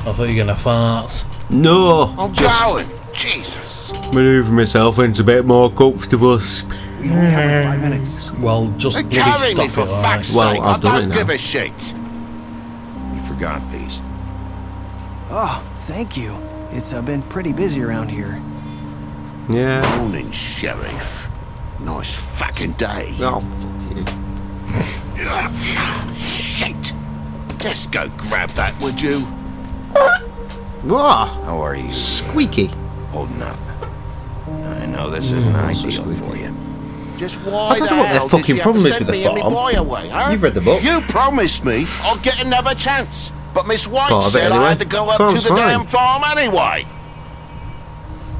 Speaker 2: I thought you were gonna fart.
Speaker 1: No!
Speaker 11: I'm going! Jesus!
Speaker 1: Manoeuvre myself into a bit more comfortable.
Speaker 15: We only have like 5 minutes.
Speaker 2: Well, just
Speaker 11: They
Speaker 2: bloody
Speaker 11: carry
Speaker 2: stop
Speaker 11: me for
Speaker 2: it, alright?
Speaker 11: fuck's
Speaker 1: Well,
Speaker 11: sake!
Speaker 1: I've
Speaker 11: I
Speaker 1: done it
Speaker 11: don't
Speaker 1: now.
Speaker 11: give a shit!
Speaker 3: You forgot these.
Speaker 15: Oh, thank you. It's been pretty busy around here.
Speaker 1: Yeah.
Speaker 11: Morning, Sheriff. Nice fucking day.
Speaker 1: Oh, fuck you.
Speaker 11: Shit! Just go grab that, would you?
Speaker 1: Whoa!
Speaker 3: How are you?
Speaker 1: Squeaky.
Speaker 3: Holding up. I know this isn't ideal for you.
Speaker 11: Just
Speaker 1: I
Speaker 11: why
Speaker 1: don't
Speaker 11: the
Speaker 1: know what
Speaker 11: hell
Speaker 1: their
Speaker 11: did you
Speaker 1: fucking
Speaker 11: have
Speaker 1: problem
Speaker 11: to
Speaker 1: is
Speaker 11: send
Speaker 1: with the
Speaker 11: me and me
Speaker 1: farm.
Speaker 11: boy away, huh?
Speaker 1: You've read the book.
Speaker 11: You promised me I'll get another chance. But Miss White
Speaker 1: Part of it
Speaker 11: said
Speaker 1: anyway.
Speaker 11: I had to go up
Speaker 1: Farm's
Speaker 11: to the
Speaker 1: fine.
Speaker 11: damn farm anyway.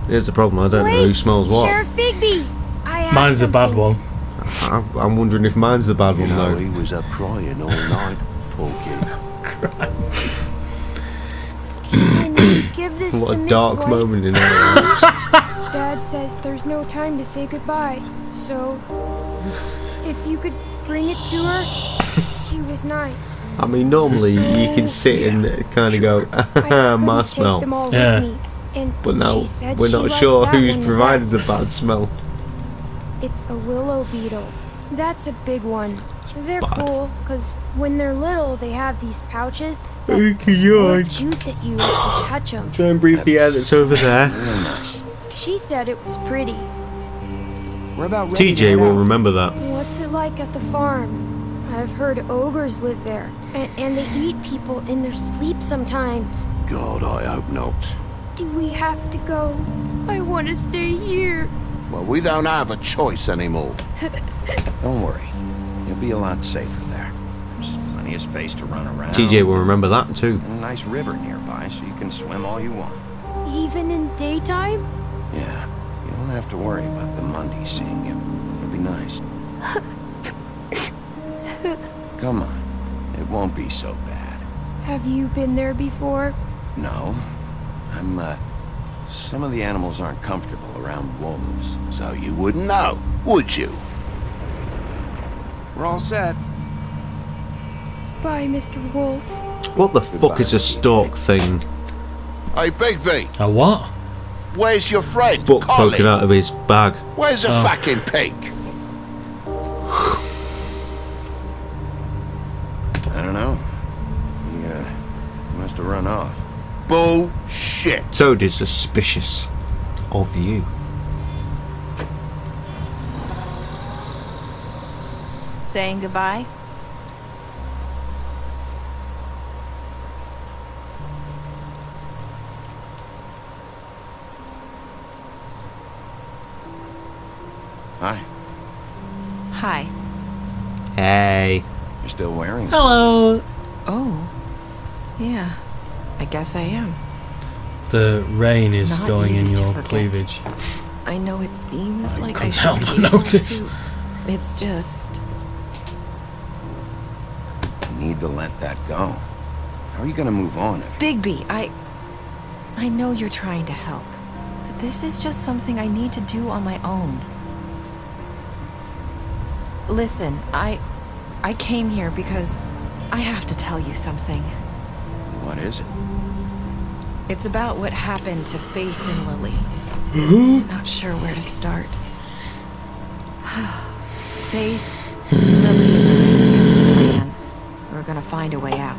Speaker 1: Here's the problem, I don't know who smells what.
Speaker 10: Sheriff Bigby! I have
Speaker 2: Mine's a bad
Speaker 10: something.
Speaker 2: one.
Speaker 1: I'm wondering if mine's the bad one though.
Speaker 11: He was up crying all night, poor kid.
Speaker 10: Can you give this
Speaker 1: What
Speaker 10: to
Speaker 1: a
Speaker 10: Miss
Speaker 1: dark
Speaker 10: White?
Speaker 1: moment in our lives.
Speaker 10: Dad says there's no time to say goodbye, so if you could bring it to her, she was nice.
Speaker 1: I mean, normally you can sit and kind of go, my
Speaker 10: Take them
Speaker 1: smell.
Speaker 10: all
Speaker 2: Yeah.
Speaker 10: with me, and
Speaker 1: But now
Speaker 10: she said
Speaker 1: we're
Speaker 10: she
Speaker 1: not
Speaker 10: liked
Speaker 1: sure
Speaker 10: that
Speaker 1: who's
Speaker 10: one the
Speaker 1: provided
Speaker 10: best.
Speaker 1: the bad smell.
Speaker 10: It's a willow beetle. That's a big one. They're
Speaker 1: Bad.
Speaker 10: cool, because when they're little, they have these pouches that
Speaker 1: Okay,
Speaker 10: squirt
Speaker 1: yikes.
Speaker 10: juice at you if you touch them.
Speaker 1: Try and breathe the air that's over there.
Speaker 3: Real nice.
Speaker 10: She said it was pretty.
Speaker 15: We're about ready to
Speaker 1: TJ
Speaker 15: head
Speaker 1: will
Speaker 15: out.
Speaker 1: remember that.
Speaker 10: What's it like at the farm? I've heard ogres live there, and they eat people in their sleep sometimes.
Speaker 11: God, I hope not.
Speaker 10: Do we have to go? I want to stay here.
Speaker 11: Well, we don't have a choice anymore.
Speaker 3: Don't worry. You'll be a lot safer there. There's plenty of space to run around.
Speaker 1: TJ will remember that too.
Speaker 3: And a nice river nearby, so you can swim all you want.
Speaker 10: Even in daytime?
Speaker 3: Yeah, don't have to worry about the Mundy seeing you. It'll be nice. Come on. It won't be so bad.
Speaker 10: Have you been there before?
Speaker 3: No. Some of the animals aren't comfortable around wolves.
Speaker 11: So you wouldn't know, would you?
Speaker 15: We're all set.
Speaker 10: Bye, Mr. Wolf.
Speaker 1: What the fuck is a stalk thing?
Speaker 11: Hey, Bigby,
Speaker 2: A what?
Speaker 11: where's your friend,
Speaker 1: Book
Speaker 11: Colin?
Speaker 1: poking out of his bag.
Speaker 11: Where's a
Speaker 2: Oh.
Speaker 11: fucking pig?
Speaker 3: I don't know. He, must have run off.
Speaker 11: Bullshit.
Speaker 1: Toad is suspicious of you.
Speaker 7: Saying goodbye?
Speaker 3: Hi.
Speaker 7: Hi.
Speaker 1: Hey.
Speaker 3: You're still wearing it?
Speaker 2: Hello.
Speaker 7: Oh. Yeah. I guess I am.
Speaker 2: The rain
Speaker 7: It's
Speaker 2: is
Speaker 7: not
Speaker 2: going in
Speaker 7: easy to
Speaker 2: your
Speaker 7: forget.
Speaker 2: cleavage.
Speaker 7: I know it seems like I
Speaker 2: couldn't
Speaker 7: should
Speaker 2: help
Speaker 7: be
Speaker 2: but
Speaker 7: able
Speaker 2: notice.
Speaker 7: to. It's just...
Speaker 3: You need to let that go. How are you gonna move on if
Speaker 7: Bigby, I know you're trying to help, but this is just something I need to do on my own. Listen, I came here because I have to tell you something.
Speaker 3: What is it?
Speaker 7: It's about what happened to Faith and Lily. Not sure where to start. Faith, Lily, and I had this plan. We were gonna find a way out.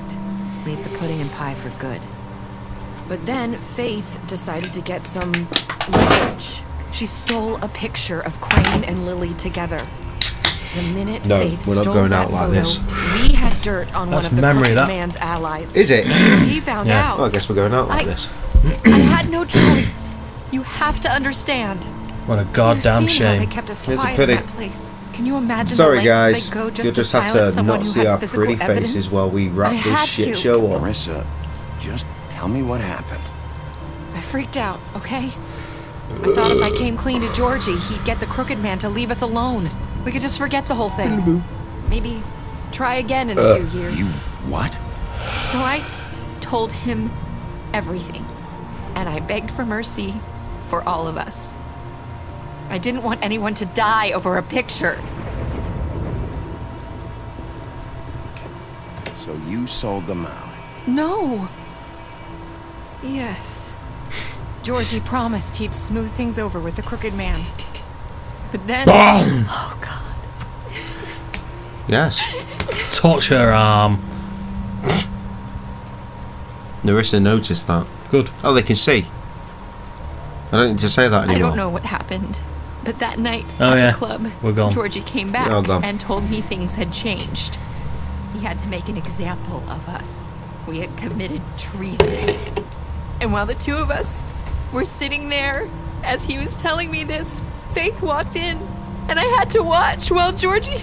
Speaker 7: Leave the pudding and pie for good. But then Faith decided to get some revenge. She stole a picture of Crane and Lily together. The minute
Speaker 1: No,
Speaker 7: Faith
Speaker 1: we're not
Speaker 7: stole
Speaker 1: going
Speaker 7: that
Speaker 1: out like
Speaker 7: photo,
Speaker 1: this.
Speaker 7: we had dirt on
Speaker 2: That's
Speaker 7: one of the
Speaker 2: memory,
Speaker 7: crooked
Speaker 2: that.
Speaker 7: man's allies.
Speaker 1: Is it?
Speaker 7: He found
Speaker 2: Yeah.
Speaker 7: out.
Speaker 1: Oh, I guess we're going out like
Speaker 7: I-
Speaker 1: this.
Speaker 7: I had no choice. You have to understand.
Speaker 2: What a goddamn
Speaker 7: You've seen how they
Speaker 2: shame.
Speaker 7: kept us
Speaker 1: Here's a
Speaker 7: quiet in
Speaker 1: pity.
Speaker 7: that place. Can you imagine
Speaker 1: Sorry
Speaker 7: the lengths
Speaker 1: guys,
Speaker 7: they go just
Speaker 1: you'll just
Speaker 7: to
Speaker 1: have
Speaker 7: silence
Speaker 1: to
Speaker 7: someone
Speaker 1: not
Speaker 7: who
Speaker 1: see
Speaker 7: had
Speaker 1: our
Speaker 7: physical
Speaker 1: pretty
Speaker 7: evidence?
Speaker 1: faces while we wrap
Speaker 7: I
Speaker 1: this
Speaker 7: had
Speaker 1: shit
Speaker 7: to.
Speaker 1: show up.
Speaker 3: Marissa, just tell me what happened.
Speaker 7: I freaked out, okay? I thought if I came clean to Georgie, he'd get the crooked man to leave us alone. We could just forget the whole thing. Maybe try again in a few years.
Speaker 3: You what?
Speaker 7: So I told him everything. And I begged for mercy for all of us. I didn't want anyone to die over a picture.
Speaker 3: So you sold them out.
Speaker 7: No. Yes. Georgie promised he'd smooth things over with the crooked man. But then...
Speaker 2: Boom!
Speaker 7: Oh, God.
Speaker 1: Yes.
Speaker 2: Touch her arm.
Speaker 1: Narissa noticed that.
Speaker 2: Good.
Speaker 1: Oh, they can see. I don't need to say that
Speaker 7: I
Speaker 1: anymore.
Speaker 7: don't know what happened, but that night
Speaker 2: Oh,
Speaker 7: at
Speaker 2: yeah.
Speaker 7: the club,
Speaker 2: We're gone.
Speaker 7: Georgie came back
Speaker 1: We're all gone.
Speaker 7: and told me things had changed. He had to make an example of us. We had committed treason. And while the two of us were sitting there, as he was telling me this, Faith walked in, and I had to watch while Georgie...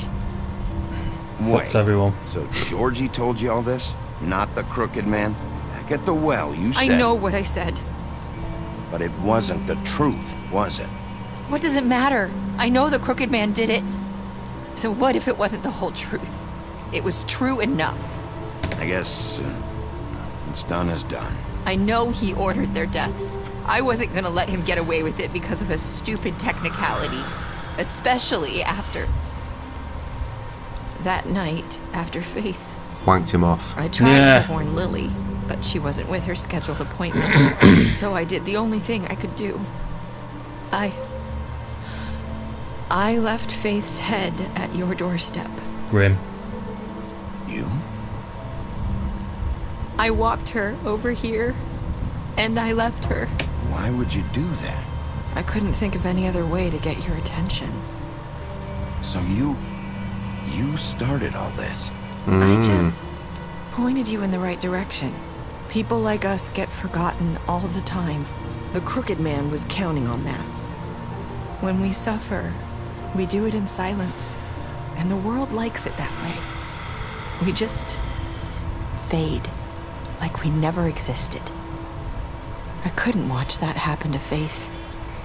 Speaker 2: Fucks everyone.
Speaker 3: So Georgie told you all this? Not the crooked man? Back at the well, you said...
Speaker 7: I know what I said.
Speaker 3: But it wasn't the truth, was it?
Speaker 7: What does it matter? I know the crooked man did it. So what if it wasn't the whole truth? It was true enough.
Speaker 3: I guess what's done is done.
Speaker 7: I know he ordered their deaths. I wasn't gonna let him get away with it because of a stupid technicality. Especially after... that night, after Faith.
Speaker 1: Wanked him off.
Speaker 7: I tried
Speaker 2: Yeah.
Speaker 7: to warn Lily, but she wasn't with her scheduled appointment. So I did the only thing I could do. I left Faith's head at your doorstep.
Speaker 2: Grim.
Speaker 3: You?
Speaker 7: I walked her over here, and I left her.
Speaker 3: Why would you do that?
Speaker 7: I couldn't think of any other way to get your attention.
Speaker 3: So you started all this?
Speaker 7: I just pointed you in the right direction. People like us get forgotten all the time. The crooked man was counting on that. When we suffer, we do it in silence, and the world likes it that way. We just fade, like we never existed. I couldn't watch that happen to Faith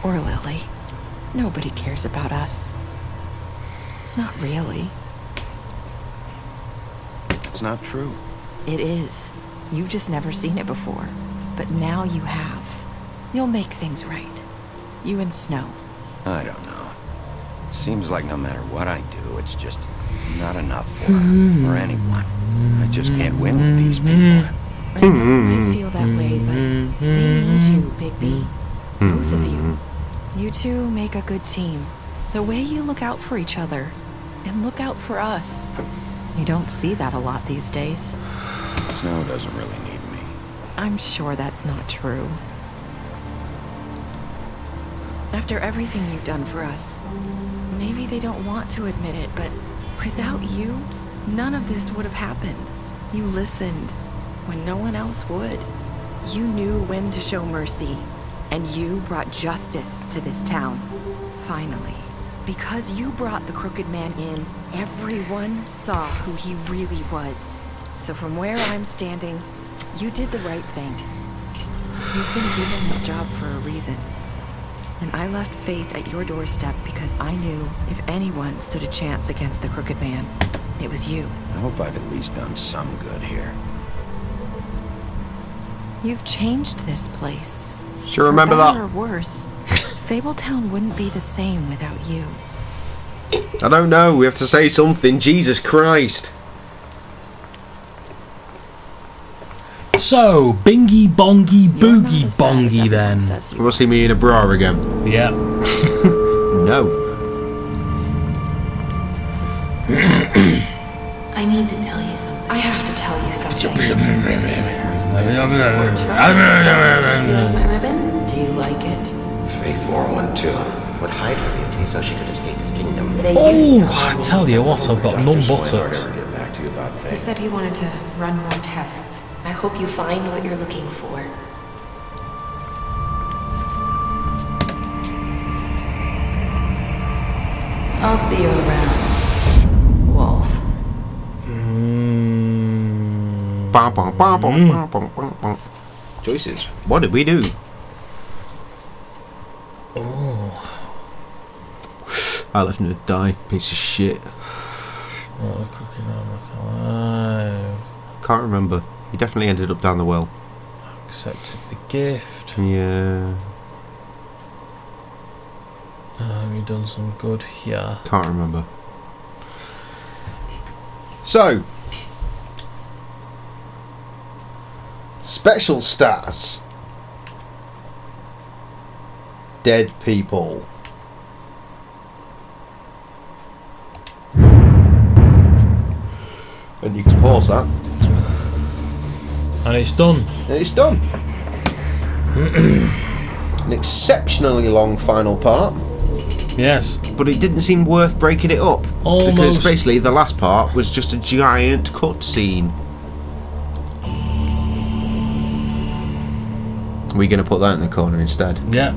Speaker 7: or Lily. Nobody cares about us. Not really.
Speaker 3: It's not true.
Speaker 7: It is. You've just never seen it before. But now you have. You'll make things right. You and Snow.
Speaker 3: I don't know. It seems like no matter what I do, it's just not enough for her or anyone. I just can't win with these people.
Speaker 7: I know you feel that way, but they need you, Bigby. Both of you. You two make a good team. The way you look out for each other, and look out for us. You don't see that a lot these days.
Speaker 3: Snow doesn't really need me.
Speaker 7: I'm sure that's not true. After everything you've done for us, maybe they don't want to admit it, but without you, none of this would have happened. You listened when no one else would. You knew when to show mercy, and you brought justice to this town. Finally. Because you brought the Crooked Man in, everyone saw who he really was. So from where I'm standing, you did the right thing. You've been given this job for a reason. And I left Faith at your doorstep because I knew if anyone stood a chance against the Crooked Man, it was you.
Speaker 3: I hope I've at least done some good here.
Speaker 7: You've changed this place.
Speaker 1: Sure, remember that.
Speaker 7: For better or worse, Fabletown wouldn't be the same without you.
Speaker 1: I don't know. We have to say something. Jesus Christ.
Speaker 2: So, bingy bongy boogie bongy then.
Speaker 1: We'll see me in a bra again.
Speaker 2: Yeah.
Speaker 1: No.
Speaker 14: I need to tell you something.
Speaker 7: I have to tell you something.
Speaker 14: Do you like my ribbon? Do you like it?
Speaker 16: Faith wore one too. Would hide her beauty so she could escape his kingdom.
Speaker 2: Oh, I tell you what, I've got none buttocks.
Speaker 17: He said he wanted to run more tests. I hope you find what you're looking for.
Speaker 14: I'll see you around, Wolf.
Speaker 1: Choices. What did we do?
Speaker 2: Oh.
Speaker 1: I left him to die. Piece of shit.
Speaker 2: Oh, cooking alive.
Speaker 1: Can't remember. He definitely ended up down the well.
Speaker 2: Accepted the gift.
Speaker 1: Yeah.
Speaker 2: Have you done some good here?
Speaker 1: Can't remember. So, special stats. Dead people. And you can pause that.
Speaker 2: And it's done.
Speaker 1: And it's done. An exceptionally long final part.
Speaker 2: Yes.
Speaker 1: But it didn't seem worth breaking it up.
Speaker 2: Almost.
Speaker 1: Because basically the last part was just a giant cutscene. Are we going to put that in the corner instead?
Speaker 2: Yeah.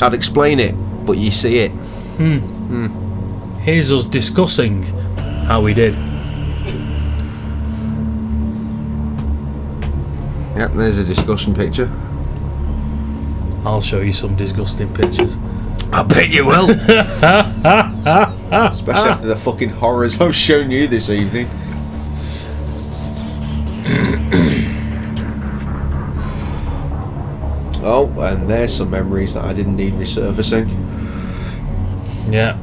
Speaker 1: I'd explain it, but you see it.
Speaker 2: Here's us discussing how we did.
Speaker 1: Yep, there's a discussion picture.
Speaker 2: I'll show you some disgusting pictures.
Speaker 1: I bet you will. Especially after the fucking horrors I've shown you this evening. Oh, and there's some memories that I didn't need resurfacing.
Speaker 2: Yeah.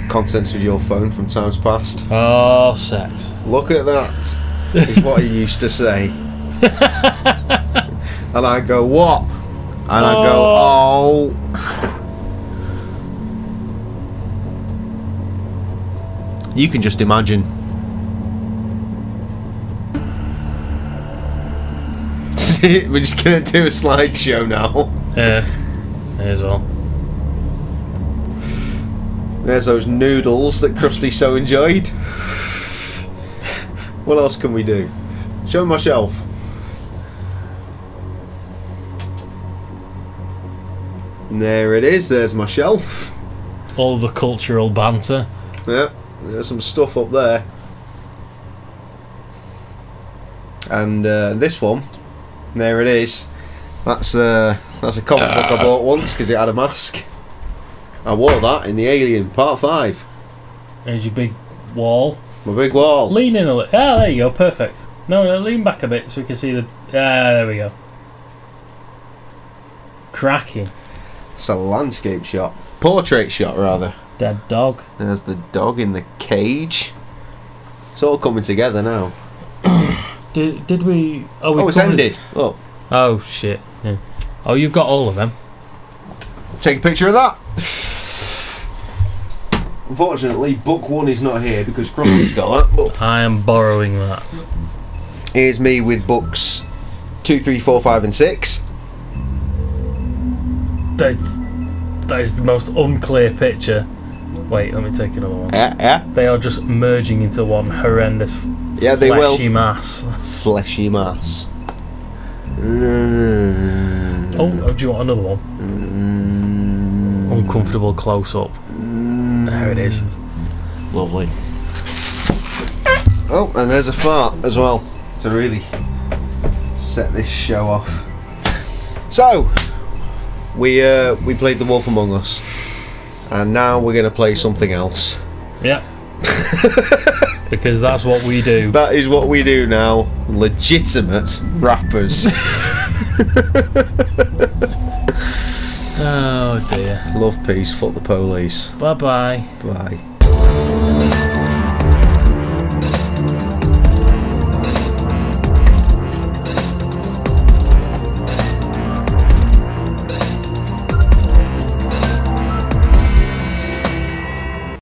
Speaker 1: Contents of your phone from times past.
Speaker 2: Oh, sex.
Speaker 1: Look at that, is what he used to say. And I go, what? And I go, oh. You can just imagine. We're just gonna do a slideshow now.
Speaker 2: Yeah, there's all.
Speaker 1: There's those noodles that Krusty so enjoyed. What else can we do? Show my shelf. And there it is, there's my shelf.
Speaker 2: All the cultural banter.
Speaker 1: Yeah, there's some stuff up there. And this one There it is. That's a comic book I bought once because it had a mask. I wore that in the Alien Part 5.
Speaker 2: There's your big wall.
Speaker 1: My big wall.
Speaker 2: Lean in a little. Ah, there you go. Perfect. No, lean back a bit so we can see the... there we go. Cracking.
Speaker 1: It's a landscape shot. Portrait shot, rather.
Speaker 2: Dead dog.
Speaker 1: There's the dog in the cage. It's all coming together now.
Speaker 2: Did we... Oh,
Speaker 1: it's ended.
Speaker 2: Oh, shit. Yeah. Oh, you've got all of them.
Speaker 1: Take a picture of that. Unfortunately, book 1 is not here because Crosby's got that. But
Speaker 2: I am borrowing that.
Speaker 1: here's me with books 2, 3, 4, 5 and 6.
Speaker 2: That is the most unclear picture. Wait, let me take another one.
Speaker 1: Yeah.
Speaker 2: They are just merging into one horrendous
Speaker 1: they
Speaker 2: fleshy
Speaker 1: will.
Speaker 2: mass.
Speaker 1: Fleshy mass.
Speaker 2: Oh, do you want another one? Uncomfortable close up. There it is.
Speaker 1: Lovely. Oh, and there's a fart as well to really set this show off. So we played The Wolf Among Us, and now we're going to play something else.
Speaker 2: Yep. Because that's what we do.
Speaker 1: That is what we do now. Legitimate rappers.
Speaker 2: Oh dear.
Speaker 1: Love, peace, fuck the police.
Speaker 2: Bye bye.
Speaker 1: Bye.